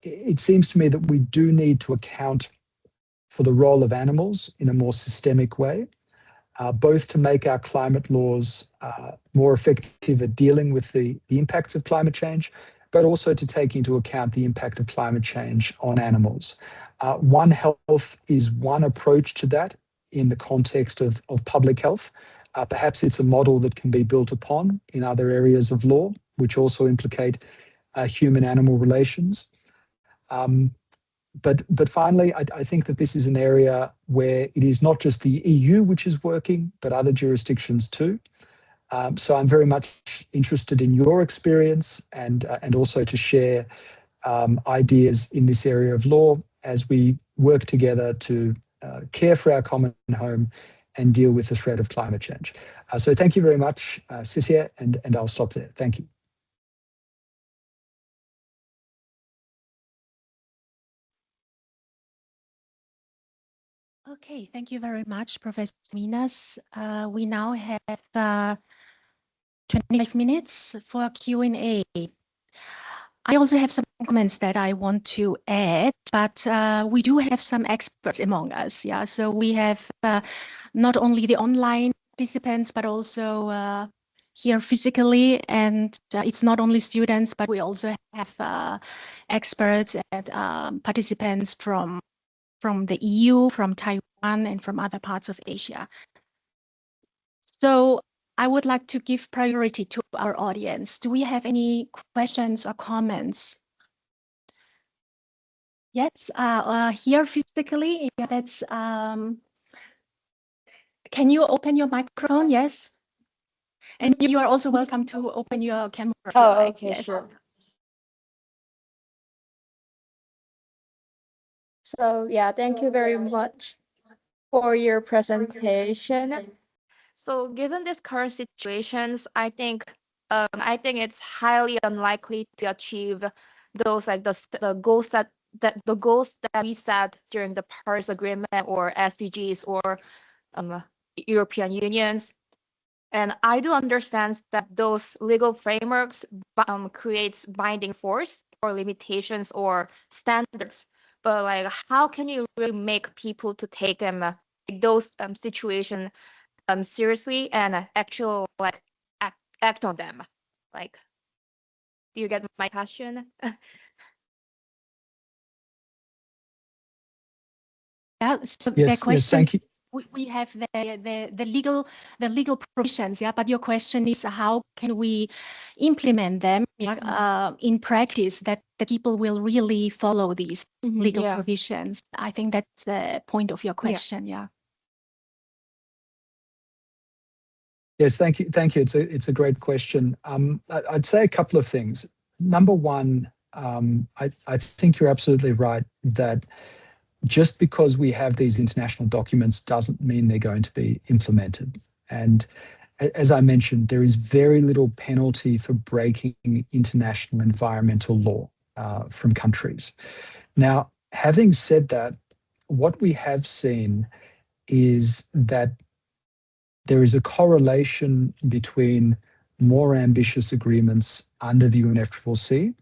B: it seems to me that we do need to account for the role of animals in a more systemic way, both to make our climate laws more effective at dealing with the impacts of climate change, but also to take into account the impact of climate change on animals. One Health is one approach to that in the context of public health. Perhaps it's a model that can be built upon in other areas of law, which also implicate human-animal relations. But finally, I think that this is an area where it is not just the EU which is working, but other jurisdictions too. So I'm very much interested in your experience and also to share ideas in this area of law as we work together to care for our common home and deal with the threat of climate change. So thank you very much, Cecilia, and I'll stop there. Thank you.
A: Okay, thank you very much, Professor Minas. We now have 25 minutes for Q&A. I also have some comments that I want to add, but we do have some experts among us. Yeah, so we have not only the online participants, but also here physically, and it's not only students, but we also have experts and participants from the EU, from Taiwan, and from other parts of Asia. So I would like to give priority to our audience. Do we have any questions or comments? Yes, here physically, yeah, that's, can you open your microphone? Yes. And you are also welcome to open your camera.
C: Oh, okay,
A: yes.
C: sure. So yeah, thank you very much for your presentation. So given these current situations, I think it's highly unlikely to achieve those like the goals that we set during the Paris Agreement or SDGs or European Unions. And I do understand that those legal frameworks creates binding force or limitations or standards. But like, how can you really make people to take them those situations seriously and actually like act on them? Like, do you get my question?
A: Yeah, so
B: Yes,
A: the question,
B: yes, thank you.
A: We have the legal provisions, yeah, but your question is how can we implement them in practice that the people will really follow these legal provisions? I think that's the point of your question, yeah.
B: Yes, thank you. Thank you. It's a great question. I'd say a couple of things. Number one, I think you're absolutely right that just because we have these international documents doesn't mean they're going to be implemented. And as I mentioned, there is very little penalty for breaking international environmental law from countries. Now, having said that, what we have seen is that there is a correlation between more ambitious agreements under the UNFCCC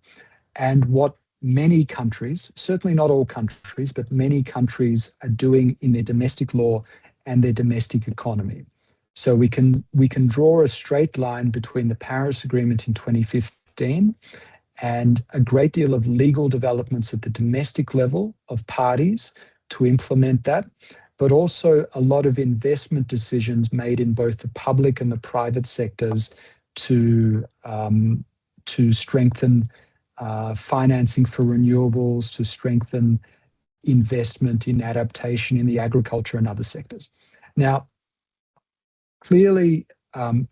B: and what many countries, certainly not all countries, but many countries are doing in their domestic law and their domestic economy. So we can draw a straight line between the Paris Agreement in 2015 and a great deal of legal developments at the domestic level of parties to implement that, but also a lot of investment decisions made in both the public and the private sectors to strengthen financing for renewables, to strengthen investment in adaptation in the agriculture and other sectors. Now, clearly,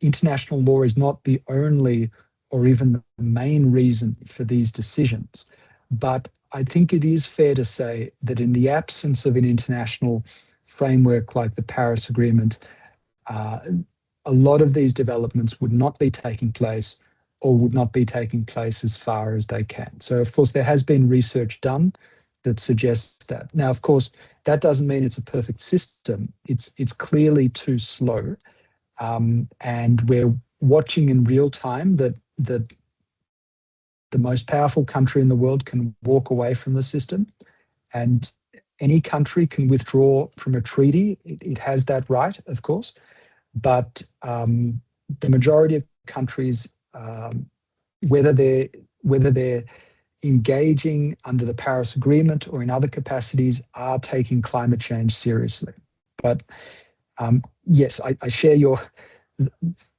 B: international law is not the only or even the main reason for these decisions, but I think it is fair to say that in the absence of an international framework like the Paris Agreement, a lot of these developments would not be taking place or would not be taking place as far as they can. So, of course, there has been research done that suggests that. Now, of course, that doesn't mean it's a perfect system. It's clearly too slow. and we're watching in real time that the most powerful country in the world can walk away from the system, and any country can withdraw from a treaty. It has that right, of course, but the majority of countries, whether they're engaging under the Paris Agreement or in other capacities, are taking climate change seriously. But yes, I share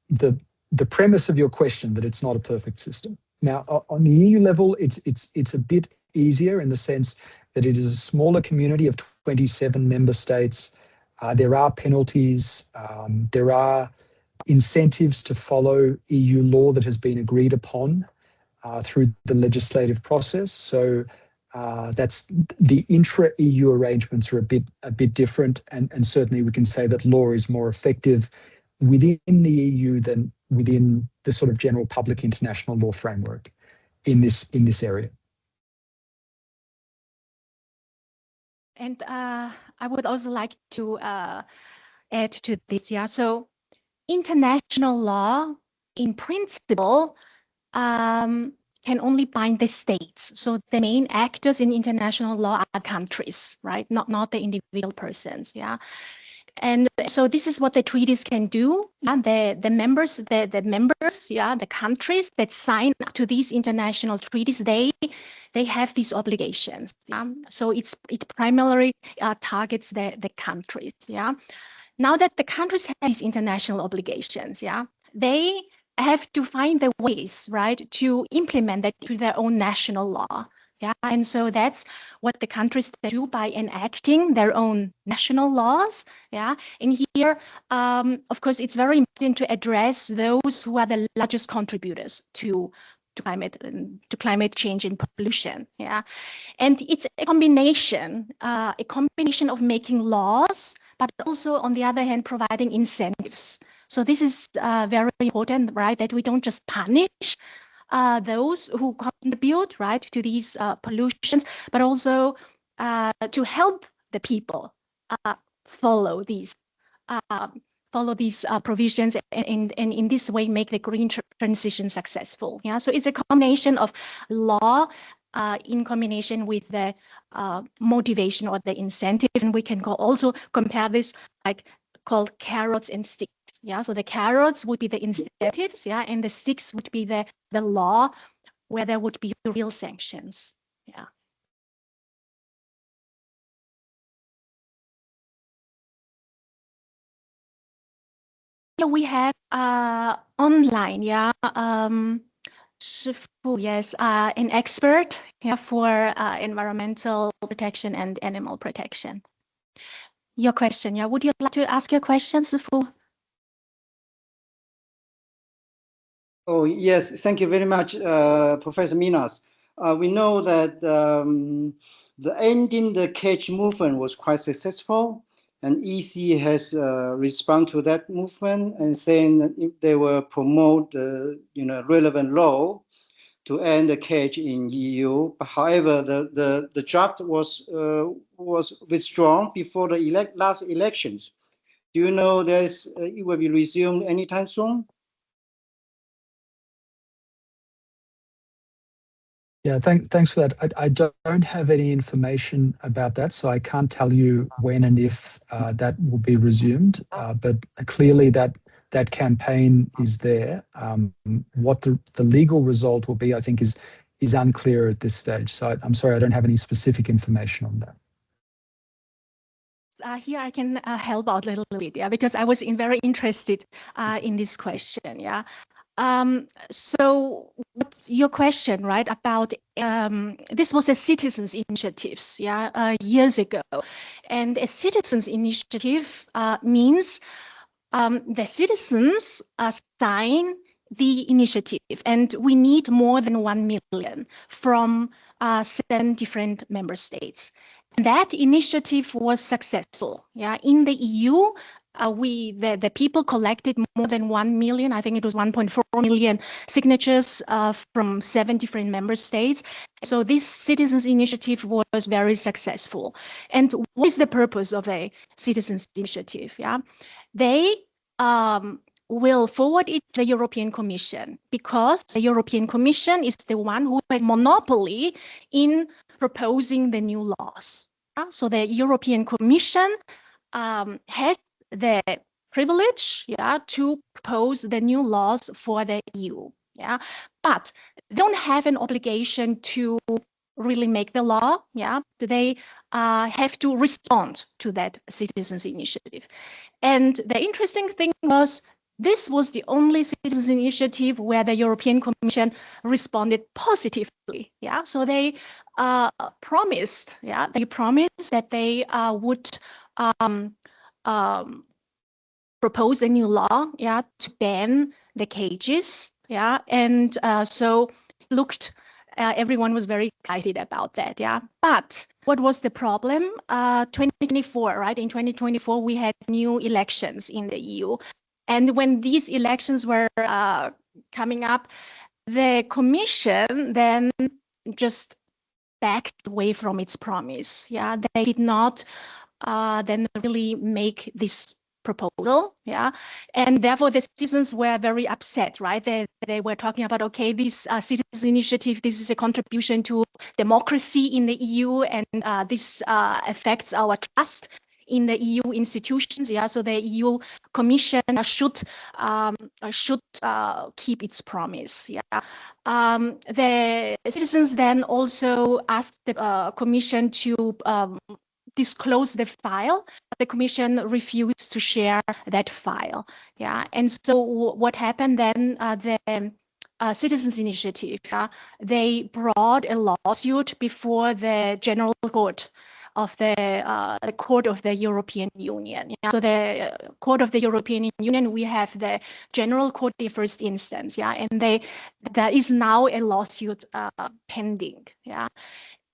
B: the premise of your question that it's not a perfect system. Now, on the EU level, it's a bit easier in the sense that it is a smaller community of 27 member states. There are penalties. There are incentives to follow EU law that has been agreed upon through the legislative process. So that's the intra-EU arrangements are a bit different, and certainly we can say that law is more effective within the EU than within the sort of general public international law framework in this area.
A: And I would also like to add to this. Yeah, so international law, in principle, can only bind the states. So the main actors in international law are countries, right? Not the individual persons. Yeah. And so this is what the treaties can do. And the members, yeah, the countries that sign up to these international treaties, they have these obligations. Yeah? So it primarily targets the countries. Yeah. Now that the countries have these international obligations, yeah, they have to find the ways, right, to implement that to their own national law. Yeah, and so that's what the countries do by enacting their own national laws. Yeah, and here, of course, it's very important to address those who are the largest contributors to climate change and pollution. Yeah, and it's a combination of making laws, but also, on the other hand, providing incentives. So this is very important, right? That we don't just punish those who contribute, right, to these pollutions, but also to help the people follow these provisions, and in this way make the green transition successful. Yeah, so it's a combination of law in combination with the motivation or the incentive, and we can also compare this like called carrots and sticks. Yeah, so the carrots would be the incentives, yeah, and the sticks would be the law, where there would be real sanctions. Yeah. Here we have online, yeah, Shifu, yes, an expert, yeah, for environmental protection and animal protection. Your question, yeah, would you like to ask your question, Shifu?
D: Oh, yes, thank you very much, Professor Minas. We know that the ending the cage movement was quite successful, and EC has responded to that movement and saying that they will promote the relevant law to end the cage in EU. But however, the draft was withdrawn before the last elections. Do you know it will be resumed anytime soon?
B: Yeah, thanks for that. I don't have any information about that, so I can't tell you when and if that will be resumed. But clearly that campaign is there. What the legal result will be, I think, is unclear at this stage. So I'm sorry, I don't have any specific information on that.
A: Here I can help out a little bit, yeah, because I was very interested in this question, yeah. So your question, right, about this was a citizens' initiatives, yeah, years ago, and a citizens' initiative means the citizens sign the initiative, and we need more than 1 million from 7 different member states. And that initiative was successful. Yeah, in the EU, the people collected more than 1 million. I think it was 1.4 million signatures from 7 different member states. So this citizens' initiative was very successful. And what is the purpose of a citizens' initiative? Yeah, they will forward it to the European Commission, because the European Commission is the one who has monopoly in proposing the new laws. So the European Commission has the privilege, to propose the new laws for the EU. But they don't have an obligation to really make the law. They have to respond to that citizens' initiative. And the interesting thing was, this was the only citizens' initiative where the European Commission responded positively. So they promised, that they would propose a new law, to ban the cages, and so it looked. Everyone was very excited about that, But what was the problem? 2024, right? In 2024, we had new elections in the EU. And when these elections were coming up, the Commission then just backed away from its promise. They did not then really make this proposal, and therefore the citizens were very upset, right? They were talking about, okay, this citizens initiative, this is a contribution to democracy in the EU, and this affects our trust in the EU institutions. So the EU Commission should keep its promise. The citizens then also asked the Commission to disclose the file, but the Commission refused to share that file. And so what happened then? The Citizens Initiative, they brought a lawsuit before the General Court of the Court of the European Union. So the Court of the European Union, we have the General Court in first instance, and there is now a lawsuit pending.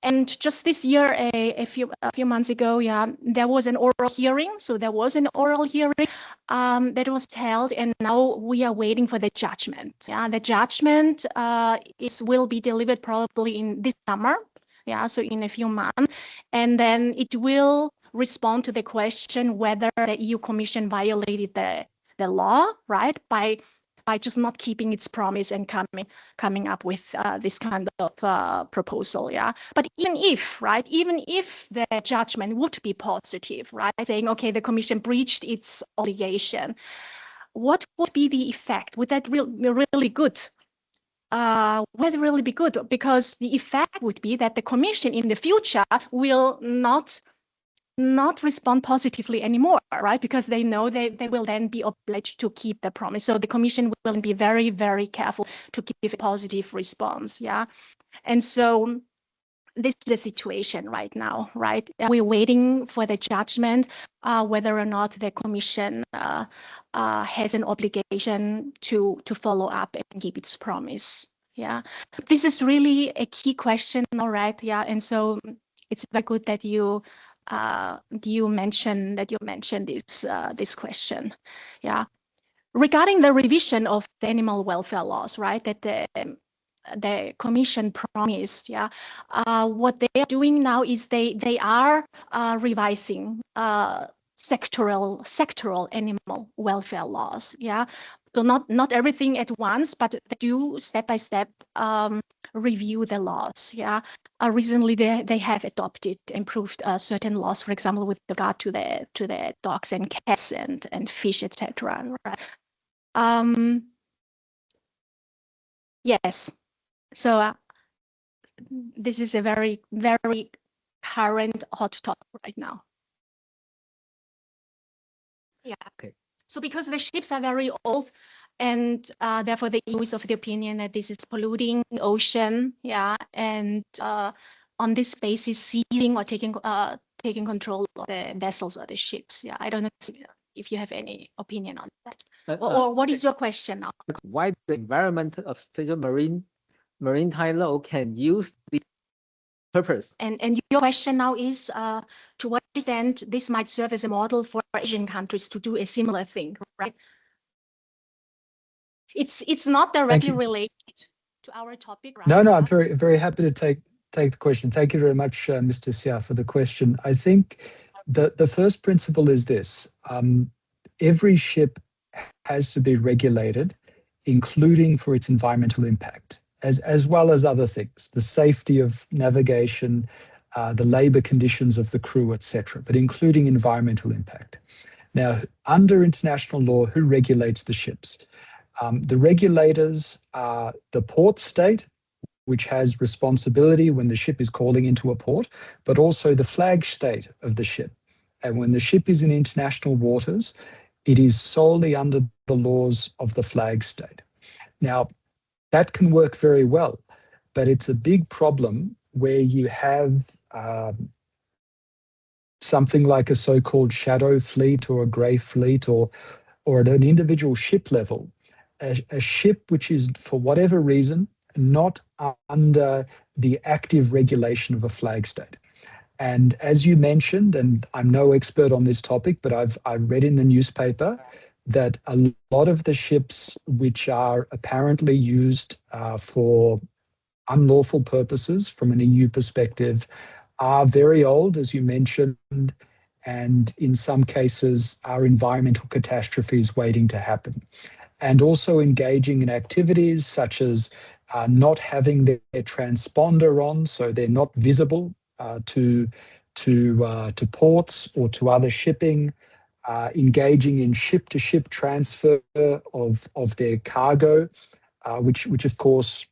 A: And just this year, a few months ago, there was an oral hearing. So there was an oral hearing that was held, and now we are waiting for the judgment. The judgment will be delivered probably in this summer. So in a few months, and then it will respond to the question whether the EU Commission violated the law, right, by just not keeping its promise and coming up with this kind of proposal. But even if the judgment would be positive, right, saying, okay, the Commission breached its obligation, what would be the effect? Would that be really good? Would it really be good? Because the effect would be that the Commission in the future will not respond positively anymore, right? Because they know they will then be obliged to keep the promise. So the Commission will be very, very careful to give a positive response. And so this is the situation right now, right? We're waiting for the judgment, whether or not the Commission has an obligation to follow up and keep its promise. This is really a key question, all right? And so it's very good that you mentioned this question. Regarding the revision of the animal welfare laws, right? That the Commission promised. What they are doing now is they are revising sectoral animal welfare laws. So not everything at once, but they do step by step review the laws. Recently they have adopted, improved certain laws, for example, with regard to the dogs and cats and fish, etc. Yes. So this is a very, very current hot topic right now. Okay. So because the ships are very old, and therefore the EU is of the opinion that this is polluting the ocean, and on this basis seizing or taking control of the vessels or the ships. I don't know if you have any opinion on that, or what is your question now?
E: Why the environment of special maritime law can use this purpose?
A: And your question now is to what extent this might serve as a model for Asian countries to do a similar thing, right? It's not directly related to our topic, right?
B: No, I'm very, very happy to take the question. Thank you very much, Mr. Xia, for the question. I think the first principle is this: every ship has to be regulated, including for its environmental impact, as well as other things, the safety of navigation, the labor conditions of the crew, etc., but including environmental impact. Now, under international law, who regulates the ships? The regulators are the port state, which has responsibility when the ship is calling into a port, but also the flag state of the ship. And when the ship is in international waters, it is solely under the laws of the flag state. Now, that can work very well, but it's a big problem where you have something like a so-called shadow fleet or a grey fleet, or at an individual ship level, a ship which is, for whatever reason, not under the active regulation of a flag state. And as you mentioned, and I'm no expert on this topic, but I've read in the newspaper that a lot of the ships which are apparently used for unlawful purposes from an EU perspective are very old, as you mentioned, and in some cases are environmental catastrophes waiting to happen. And also engaging in activities such as not having their transponder on, so they're not visible to ports or to other shipping, engaging in ship-to-ship transfer of their cargo, which of course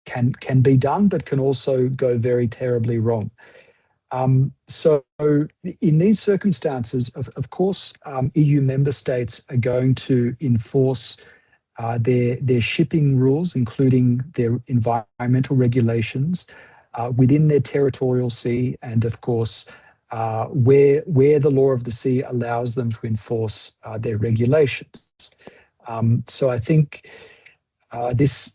B: can be done, but can also go very terribly wrong. So in these circumstances, of course, EU member states are going to enforce their shipping rules, including their environmental regulations, within their territorial sea, and of course, where the law of the sea allows them to enforce their regulations. So I think this.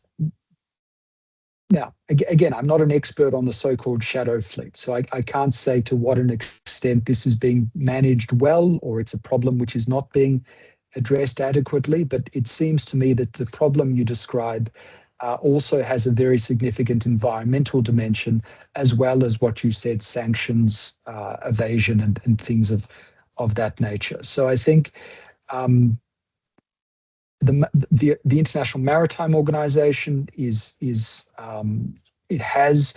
B: Now, again, I'm not an expert on the so-called shadow fleet, so I can't say to what an extent this is being managed well or it's a problem which is not being addressed adequately, but it seems to me that the problem you describe also has a very significant environmental dimension, as well as what you said, sanctions, evasion, and things of that nature. So I think the International Maritime Organization it has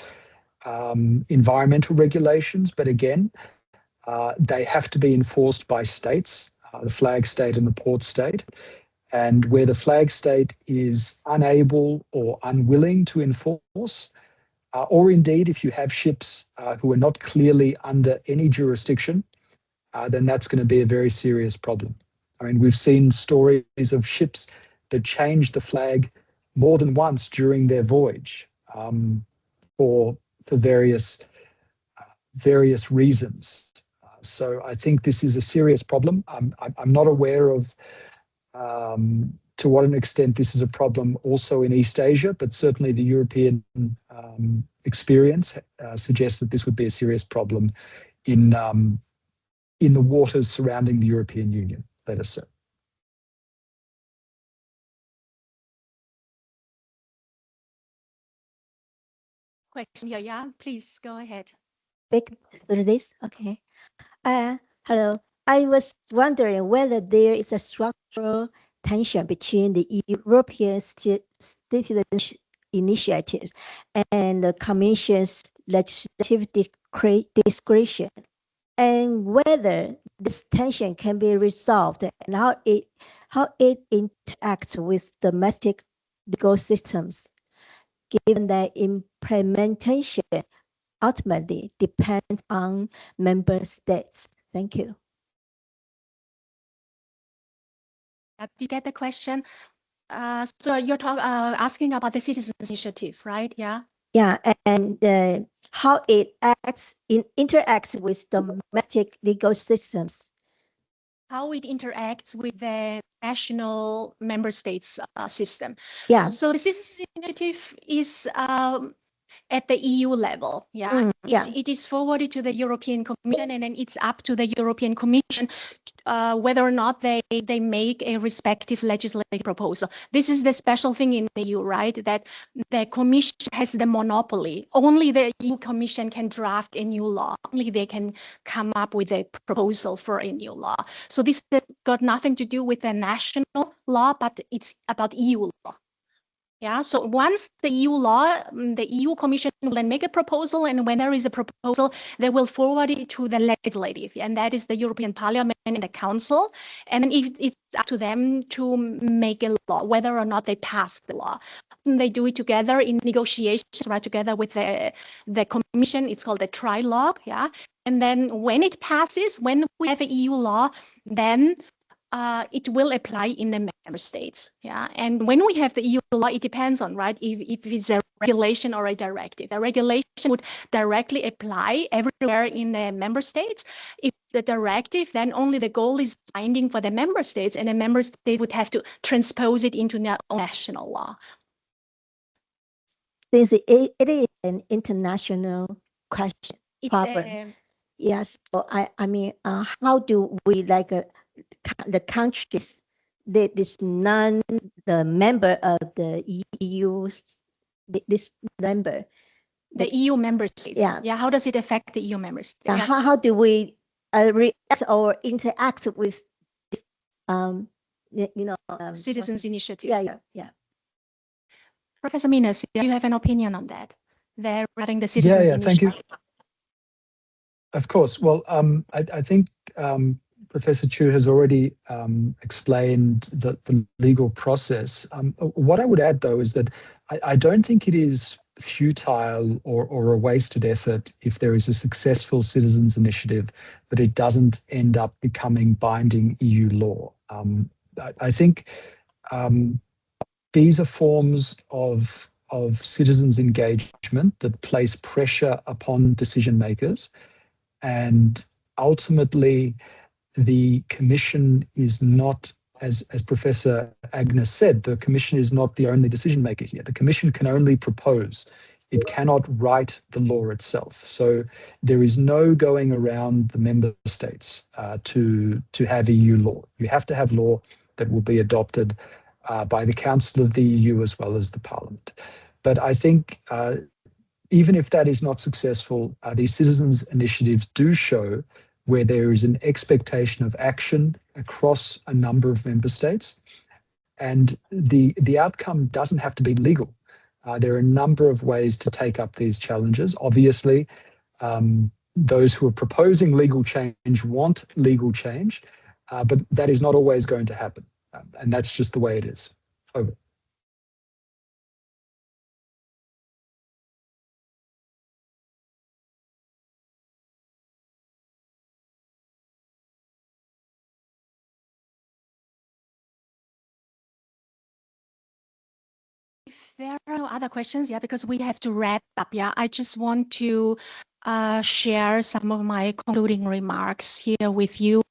B: environmental regulations, but again, they have to be enforced by states, the flag state and the port state. And where the flag state is unable or unwilling to enforce, or indeed if you have ships who are not clearly under any jurisdiction, then that's going to be a very serious problem. I mean, we've seen stories of ships that change the flag more than once during their voyage for various reasons. So I think this is a serious problem. I'm not aware of to what an extent this is a problem also in East Asia, but certainly the European experience suggests that this would be a serious problem in the waters surrounding the European Union, let us say.
A: Question here, yeah, please go ahead.
F: Through this, okay. Hello. I was wondering whether there is a structural tension between the European citizenship initiatives and the Commission's legislative discretion, and whether this tension can be resolved and how it interacts with domestic legal systems, given that implementation ultimately depends on member states. Thank you.
A: Did you get the question? So you're asking about the citizens initiative, right? Yeah.
F: Yeah, and how it interacts with domestic legal systems.
A: How it interacts with the national member states system.
F: Yeah.
A: So the citizens initiative is at the EU level. Yeah,
F: yeah.
A: it is forwarded to the European Commission, and then it's up to the European Commission whether or not they make a respective legislative proposal. This is the special thing in the EU, right? That the Commission has the monopoly. Only the EU Commission can draft a new law. Only they can come up with a proposal for a new law. So this has got nothing to do with the national law, but it's about EU law. Yeah, so once the EU law, the EU Commission will then make a proposal, and when there is a proposal, they will forward it to the legislative, and that is the European Parliament and the Council, and then it's up to them to make a law, whether or not they pass the law. They do it together in negotiations, right, together with the Commission. It's called the trilogue, yeah, and then when it passes, when we have an EU law, then it will apply in the member states. Yeah, and when we have the EU law, it depends on, right, if it's a regulation or a directive. The regulation would directly apply everywhere in the member states. If the directive, then only the goal is binding for the member states, and the member state would have to transpose it into national law.
F: Since it is an international question,
A: It's
F: yes. So I mean, how do we like the countries that is non the member of the EU, this member,
A: the EU member states.
F: Yeah.
A: Yeah. How does it affect the EU member states? Yeah.
F: how do we react or interact with this,
A: Citizens Initiative.
F: yeah.
A: Professor Minas, do you have an opinion on that? They're regarding the Citizens
B: Yeah, thank you.
A: Initiative.
B: Of course. Well, I think Professor Chu has already explained the legal process. What I would add, though, is that I don't think it is futile or a wasted effort if there is a successful citizens initiative, but it doesn't end up becoming binding EU law. I think these are forms of citizens' engagement that place pressure upon decision makers, and ultimately the Commission is not, as Professor Agnes said, the Commission is not the only decision maker here. The Commission can only propose. It cannot write the law itself. So there is no going around the member states to have EU law. You have to have law that will be adopted by the Council of the EU as well as the Parliament. But I think even if that is not successful, these citizens' initiatives do show where there is an expectation of action across a number of member states. And the outcome doesn't have to be legal. There are a number of ways to take up these challenges. Obviously, those who are proposing legal change want legal change, but that is not always going to happen. And that's just the way it is. Over.
A: If there are no other questions, yeah, because we have to wrap up, yeah, I just want to share some of my concluding remarks here with you.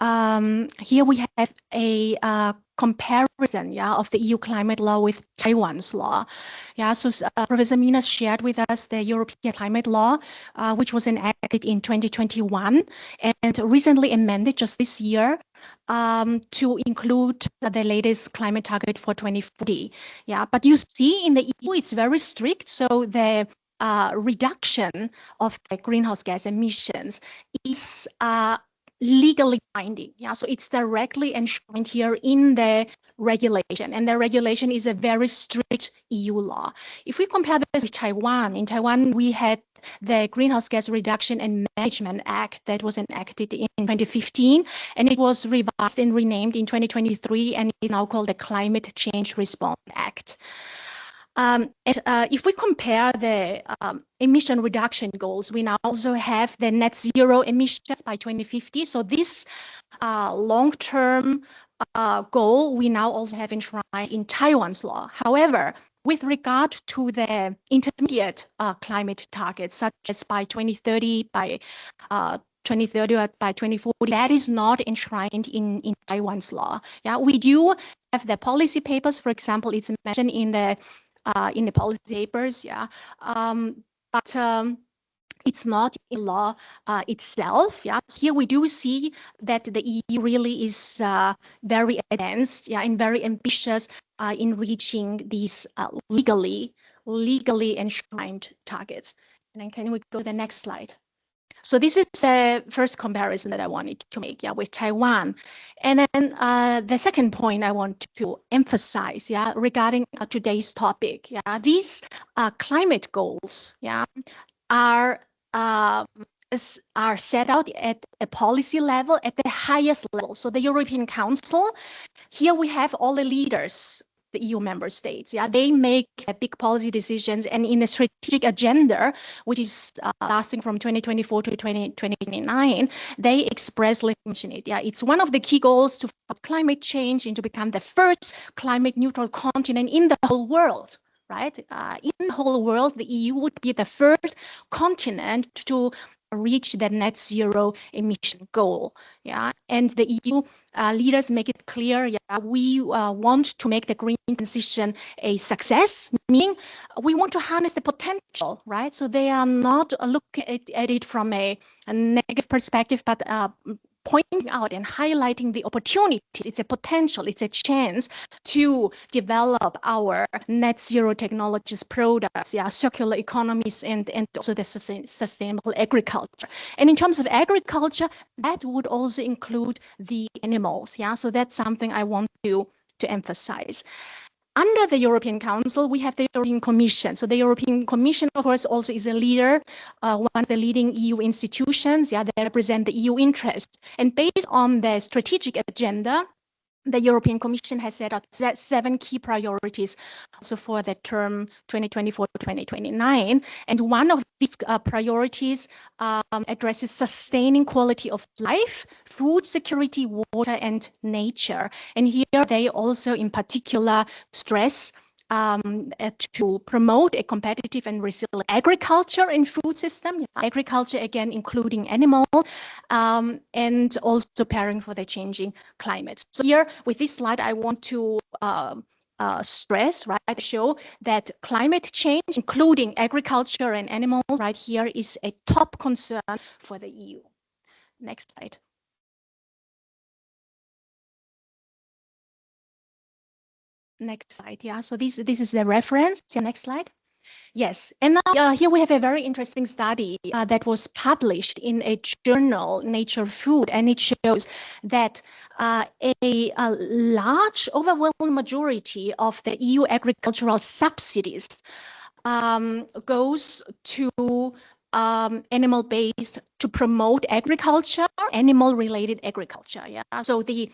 A: Here we have a comparison, yeah, of the EU climate law with Taiwan's law. Yeah, so Professor Minas shared with us the European climate law, which was enacted in 2021 and recently amended just this year to include the latest climate target for 2040. Yeah, but you see in the EU, it's very strict. So the reduction of the greenhouse gas emissions is legally binding. Yeah, so it's directly enshrined here in the regulation, and the regulation is a very strict EU law. If we compare this with Taiwan, in Taiwan we had the Greenhouse Gas Reduction and Management Act that was enacted in 2015, and it was revised and renamed in 2023, and is now called the Climate Change Response Act. If we compare the emission reduction goals, we now also have the net zero emissions by 2050. So this long-term goal we now also have enshrined in Taiwan's law. However, with regard to the intermediate climate targets, such as by 2030, by 2030 or by 2040, that is not enshrined in Taiwan's law. Yeah, we do have the policy papers. For example, it's mentioned in the in the policy papers. Yeah, but it's not in law itself. Yeah, here we do see that the EU really is very advanced, yeah, and very ambitious in reaching these legally enshrined targets. And then can we go to the next slide? So this is the first comparison that I wanted to make, yeah, with Taiwan. And then the second point I want to emphasize, yeah, regarding today's topic, yeah, these climate goals, yeah, are set out at a policy level, at the highest level. So the European Council, here we have all the leaders, the EU member states. Yeah, they make big policy decisions, and in the strategic agenda, which is lasting from 2024 to 2029, they expressly mention it. Yeah, it's one of the key goals to fight climate change and to become the first climate neutral continent in the whole world. Right? In the whole world, the EU would be the first continent to reach the net zero emission goal. Yeah, and the EU leaders make it clear. Yeah, we want to make the green transition a success, meaning we want to harness the potential. Right? So they are not looking at it from a negative perspective, but pointing out and highlighting the opportunities. It's a potential, it's a chance to develop our net zero technologies products, yeah, circular economies, and also the sustainable agriculture. And in terms of agriculture, that would also include the animals. Yeah, so that's something I want to emphasize. Under the European Council, we have the European Commission. So the European Commission, of course, also is a leader, one of the leading EU institutions, yeah, that represent the EU interests. And based on the strategic agenda, the European Commission has set up 7 key priorities also for the term 2024-2029. And one of these priorities addresses sustaining quality of life, food security, water, and nature. And here they also in particular stress to promote a competitive and resilient agriculture and food system, agriculture again including animals, and also preparing for the changing climate. So here with this slide, I want to stress, right, show that climate change, including agriculture and animals, right here is a top concern for the EU. Next slide. Next slide, yeah. So this is the reference. Yeah, next slide. Yes, and now here we have a very interesting study that was published in a journal, Nature Food, and it shows that a large, overwhelming majority of the EU agricultural subsidies goes to animal-based, to promote agriculture, animal-related agriculture. Yeah, so the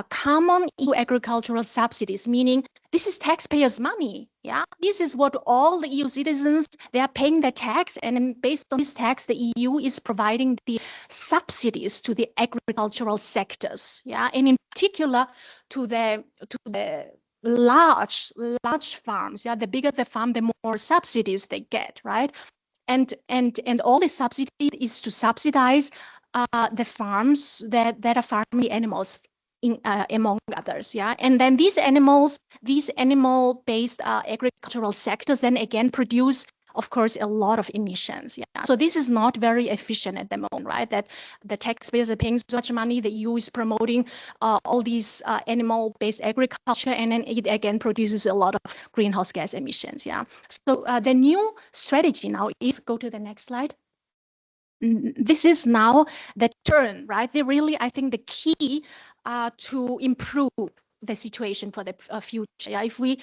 A: common EU agricultural subsidies, meaning this is taxpayers' money. Yeah, this is what all the EU citizens, they are paying the tax, and then based on this tax, the EU is providing the subsidies to the agricultural sectors. Yeah, and in particular to the large farms. Yeah, the bigger the farm, the more subsidies they get. Right, and all the subsidy is to subsidize the farms that are farming animals. Among others, yeah, and then these animal-based agricultural sectors then again produce, of course, a lot of emissions. Yeah, so this is not very efficient at the moment, right? That the taxpayers are paying so much money, the EU is promoting all these animal-based agriculture, and then it again produces a lot of greenhouse gas emissions. Yeah, so the new strategy now is, go to the next slide. This is now the turn, right? They really, I think, the key to improve the situation for the future. Yeah? If we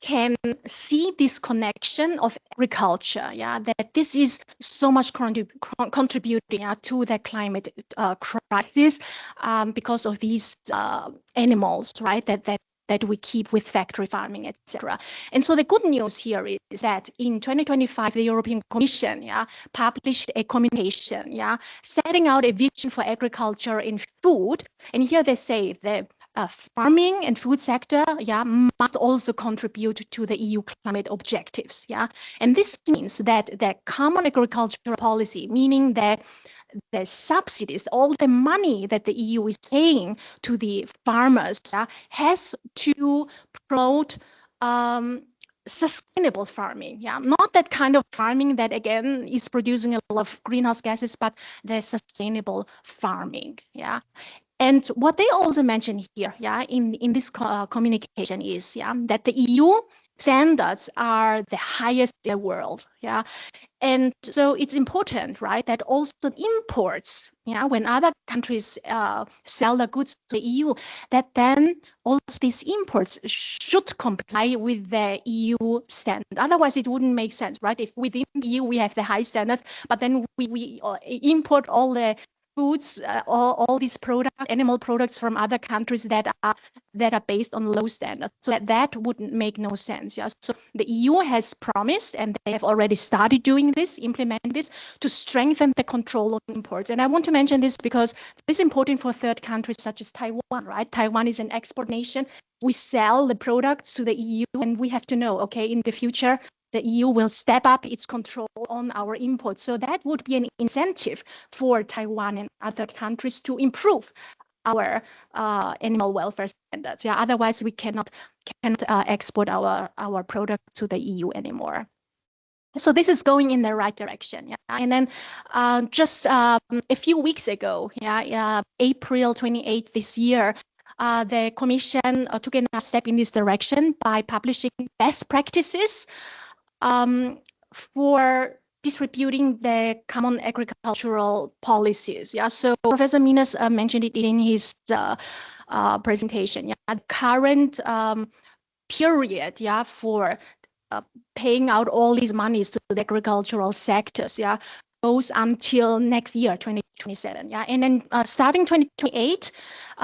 A: can see this connection of agriculture, yeah, that this is so much contributing to the climate crisis because of these animals, right? That we keep with factory farming, etc. And so the good news here is that in 2025, the European Commission, yeah, published a communication, yeah, setting out a vision for agriculture and food. And here they say the farming and food sector, yeah, must also contribute to the EU climate objectives, yeah. And this means that the common agricultural policy, meaning that the subsidies, all the money that the EU is paying to the farmers, has to promote sustainable farming, yeah, not that kind of farming that again is producing a lot of greenhouse gases, but the sustainable farming, yeah. And what they also mention here, yeah, in this communication is, yeah, that the EU standards are the highest in the world, yeah. And so it's important, right, that also imports, yeah, when other countries sell the goods to the EU, that then also these imports should comply with the EU standard. Otherwise, it wouldn't make sense, right? If within the EU we have the high standards, but then we import all the foods, all these products, animal products from other countries that are based on low standards. So that wouldn't make no sense. Yeah. So the EU has promised, and they have already started doing this, implementing this, to strengthen the control of imports. And I want to mention this because this is important for third countries such as Taiwan, right? Taiwan is an export nation. We sell the products to the EU, and we have to know, okay, in the future, the EU will step up its control on our imports. So that would be an incentive for Taiwan and other countries to improve our animal welfare standards. Yeah, otherwise we cannot export our product to the EU anymore. So this is going in the right direction. Yeah, and then just a few weeks ago, yeah, April 28th this year, the Commission took another step in this direction by publishing best practices for distributing the common agricultural policies. Yeah, so Professor Minas mentioned it in his presentation. Yeah, the current period, yeah, for paying out all these monies to the agricultural sectors, yeah, goes until next year, 2027. Yeah, and then starting 2028,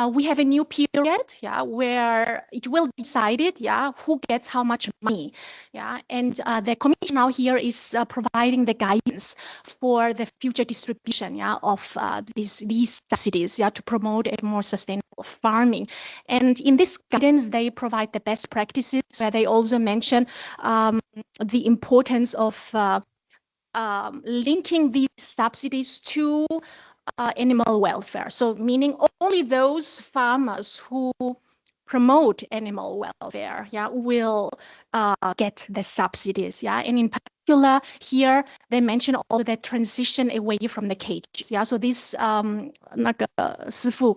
A: we have a new period, yeah, where it will be decided, yeah, who gets how much money, yeah, and the Commission now here is providing the guidance for the future distribution, yeah, of these subsidies, yeah, to promote a more sustainable farming. And in this guidance, they provide the best practices, where they also mention the importance of linking these subsidies to animal welfare. So meaning only those farmers who promote animal welfare, yeah, will get the subsidies, yeah. And in particular, here they mention all the transition away from the cages, yeah. So this Sifu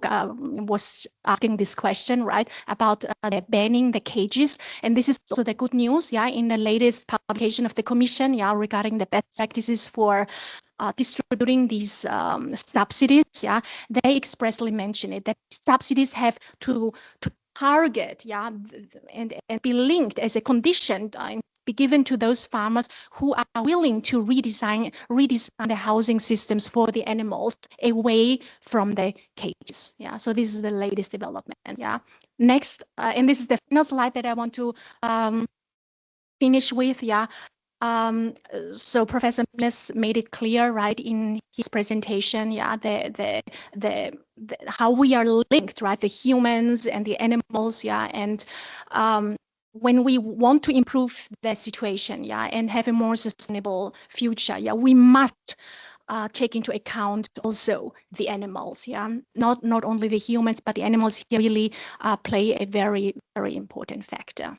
A: was asking this question, right, about banning the cages, and this is also the good news, yeah. In the latest publication of the Commission, yeah, regarding the best practices for distributing these subsidies, yeah, they expressly mention it, that subsidies have to target, yeah, and be linked as a condition be given to those farmers who are willing to redesign the housing systems for the animals away from the cages. Yeah, so this is the latest development. Yeah, next, and this is the final slide that I want to finish with. Yeah. So Professor Minas made it clear, right, in his presentation, yeah, how we are linked, right, the humans and the animals, yeah, and when we want to improve the situation, yeah, and have a more sustainable future, yeah, we must take into account also the animals, yeah, not only the humans, but the animals here really play a very, very important factor.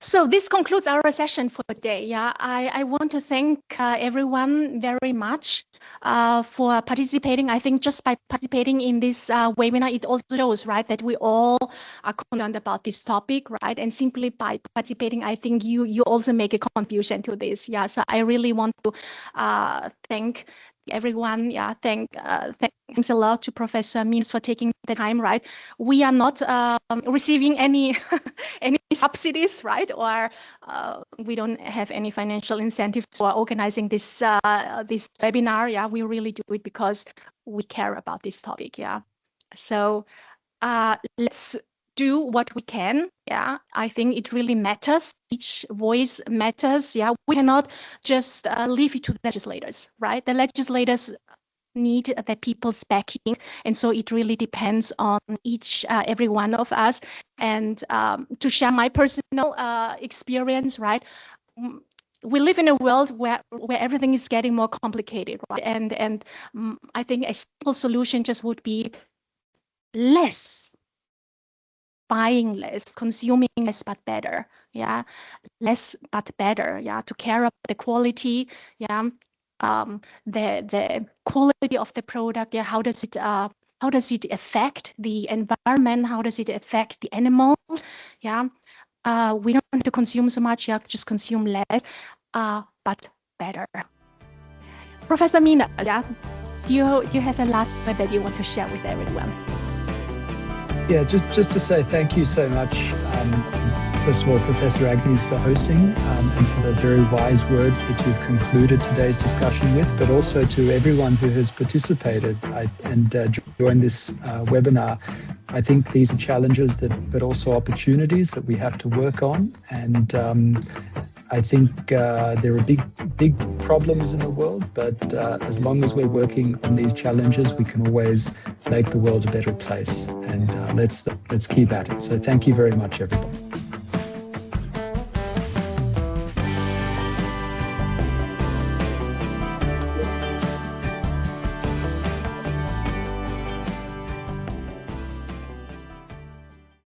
A: So this concludes our session for today. Yeah, I want to thank everyone very much for participating. I think just by participating in this webinar, it also shows, right, that we all are concerned about this topic, right? And simply by participating, I think you also make a contribution to this. Yeah, so I really want to thank everyone. Yeah, thanks a lot to Professor Minas for taking the time, right? We are not receiving any any subsidies, right? Or we don't have any financial incentives for organizing this this webinar. Yeah, we really do it because we care about this topic. Yeah, so let's do what we can. Yeah, I think it really matters. Each voice matters. Yeah, we cannot just leave it to the legislators, right? The legislators need the people's backing, and so it really depends on every one of us. And to share my personal experience, right? We live in a world where everything is getting more complicated, right? And I think a simple solution just would be less buying less, consuming less but better. Yeah, less but better. Yeah, to care about the quality. Yeah, the quality of the product. Yeah, how does it affect the environment? How does it affect the animals? Yeah, we don't want to consume so much. Yeah, just consume less, but better. Professor Minas, yeah, do you have a last word that you want to share with everyone?
B: Yeah, just to say thank you so much. First of all, Professor Agnes, for hosting and for the very wise words that you've concluded today's discussion with, but also to everyone who has participated and joined this webinar. I think these are challenges but also opportunities that we have to work on. And I think there are big problems in the world, but as long as we're working on these challenges, we can always make the world a better place. And let's keep at it. So thank you very much, everyone.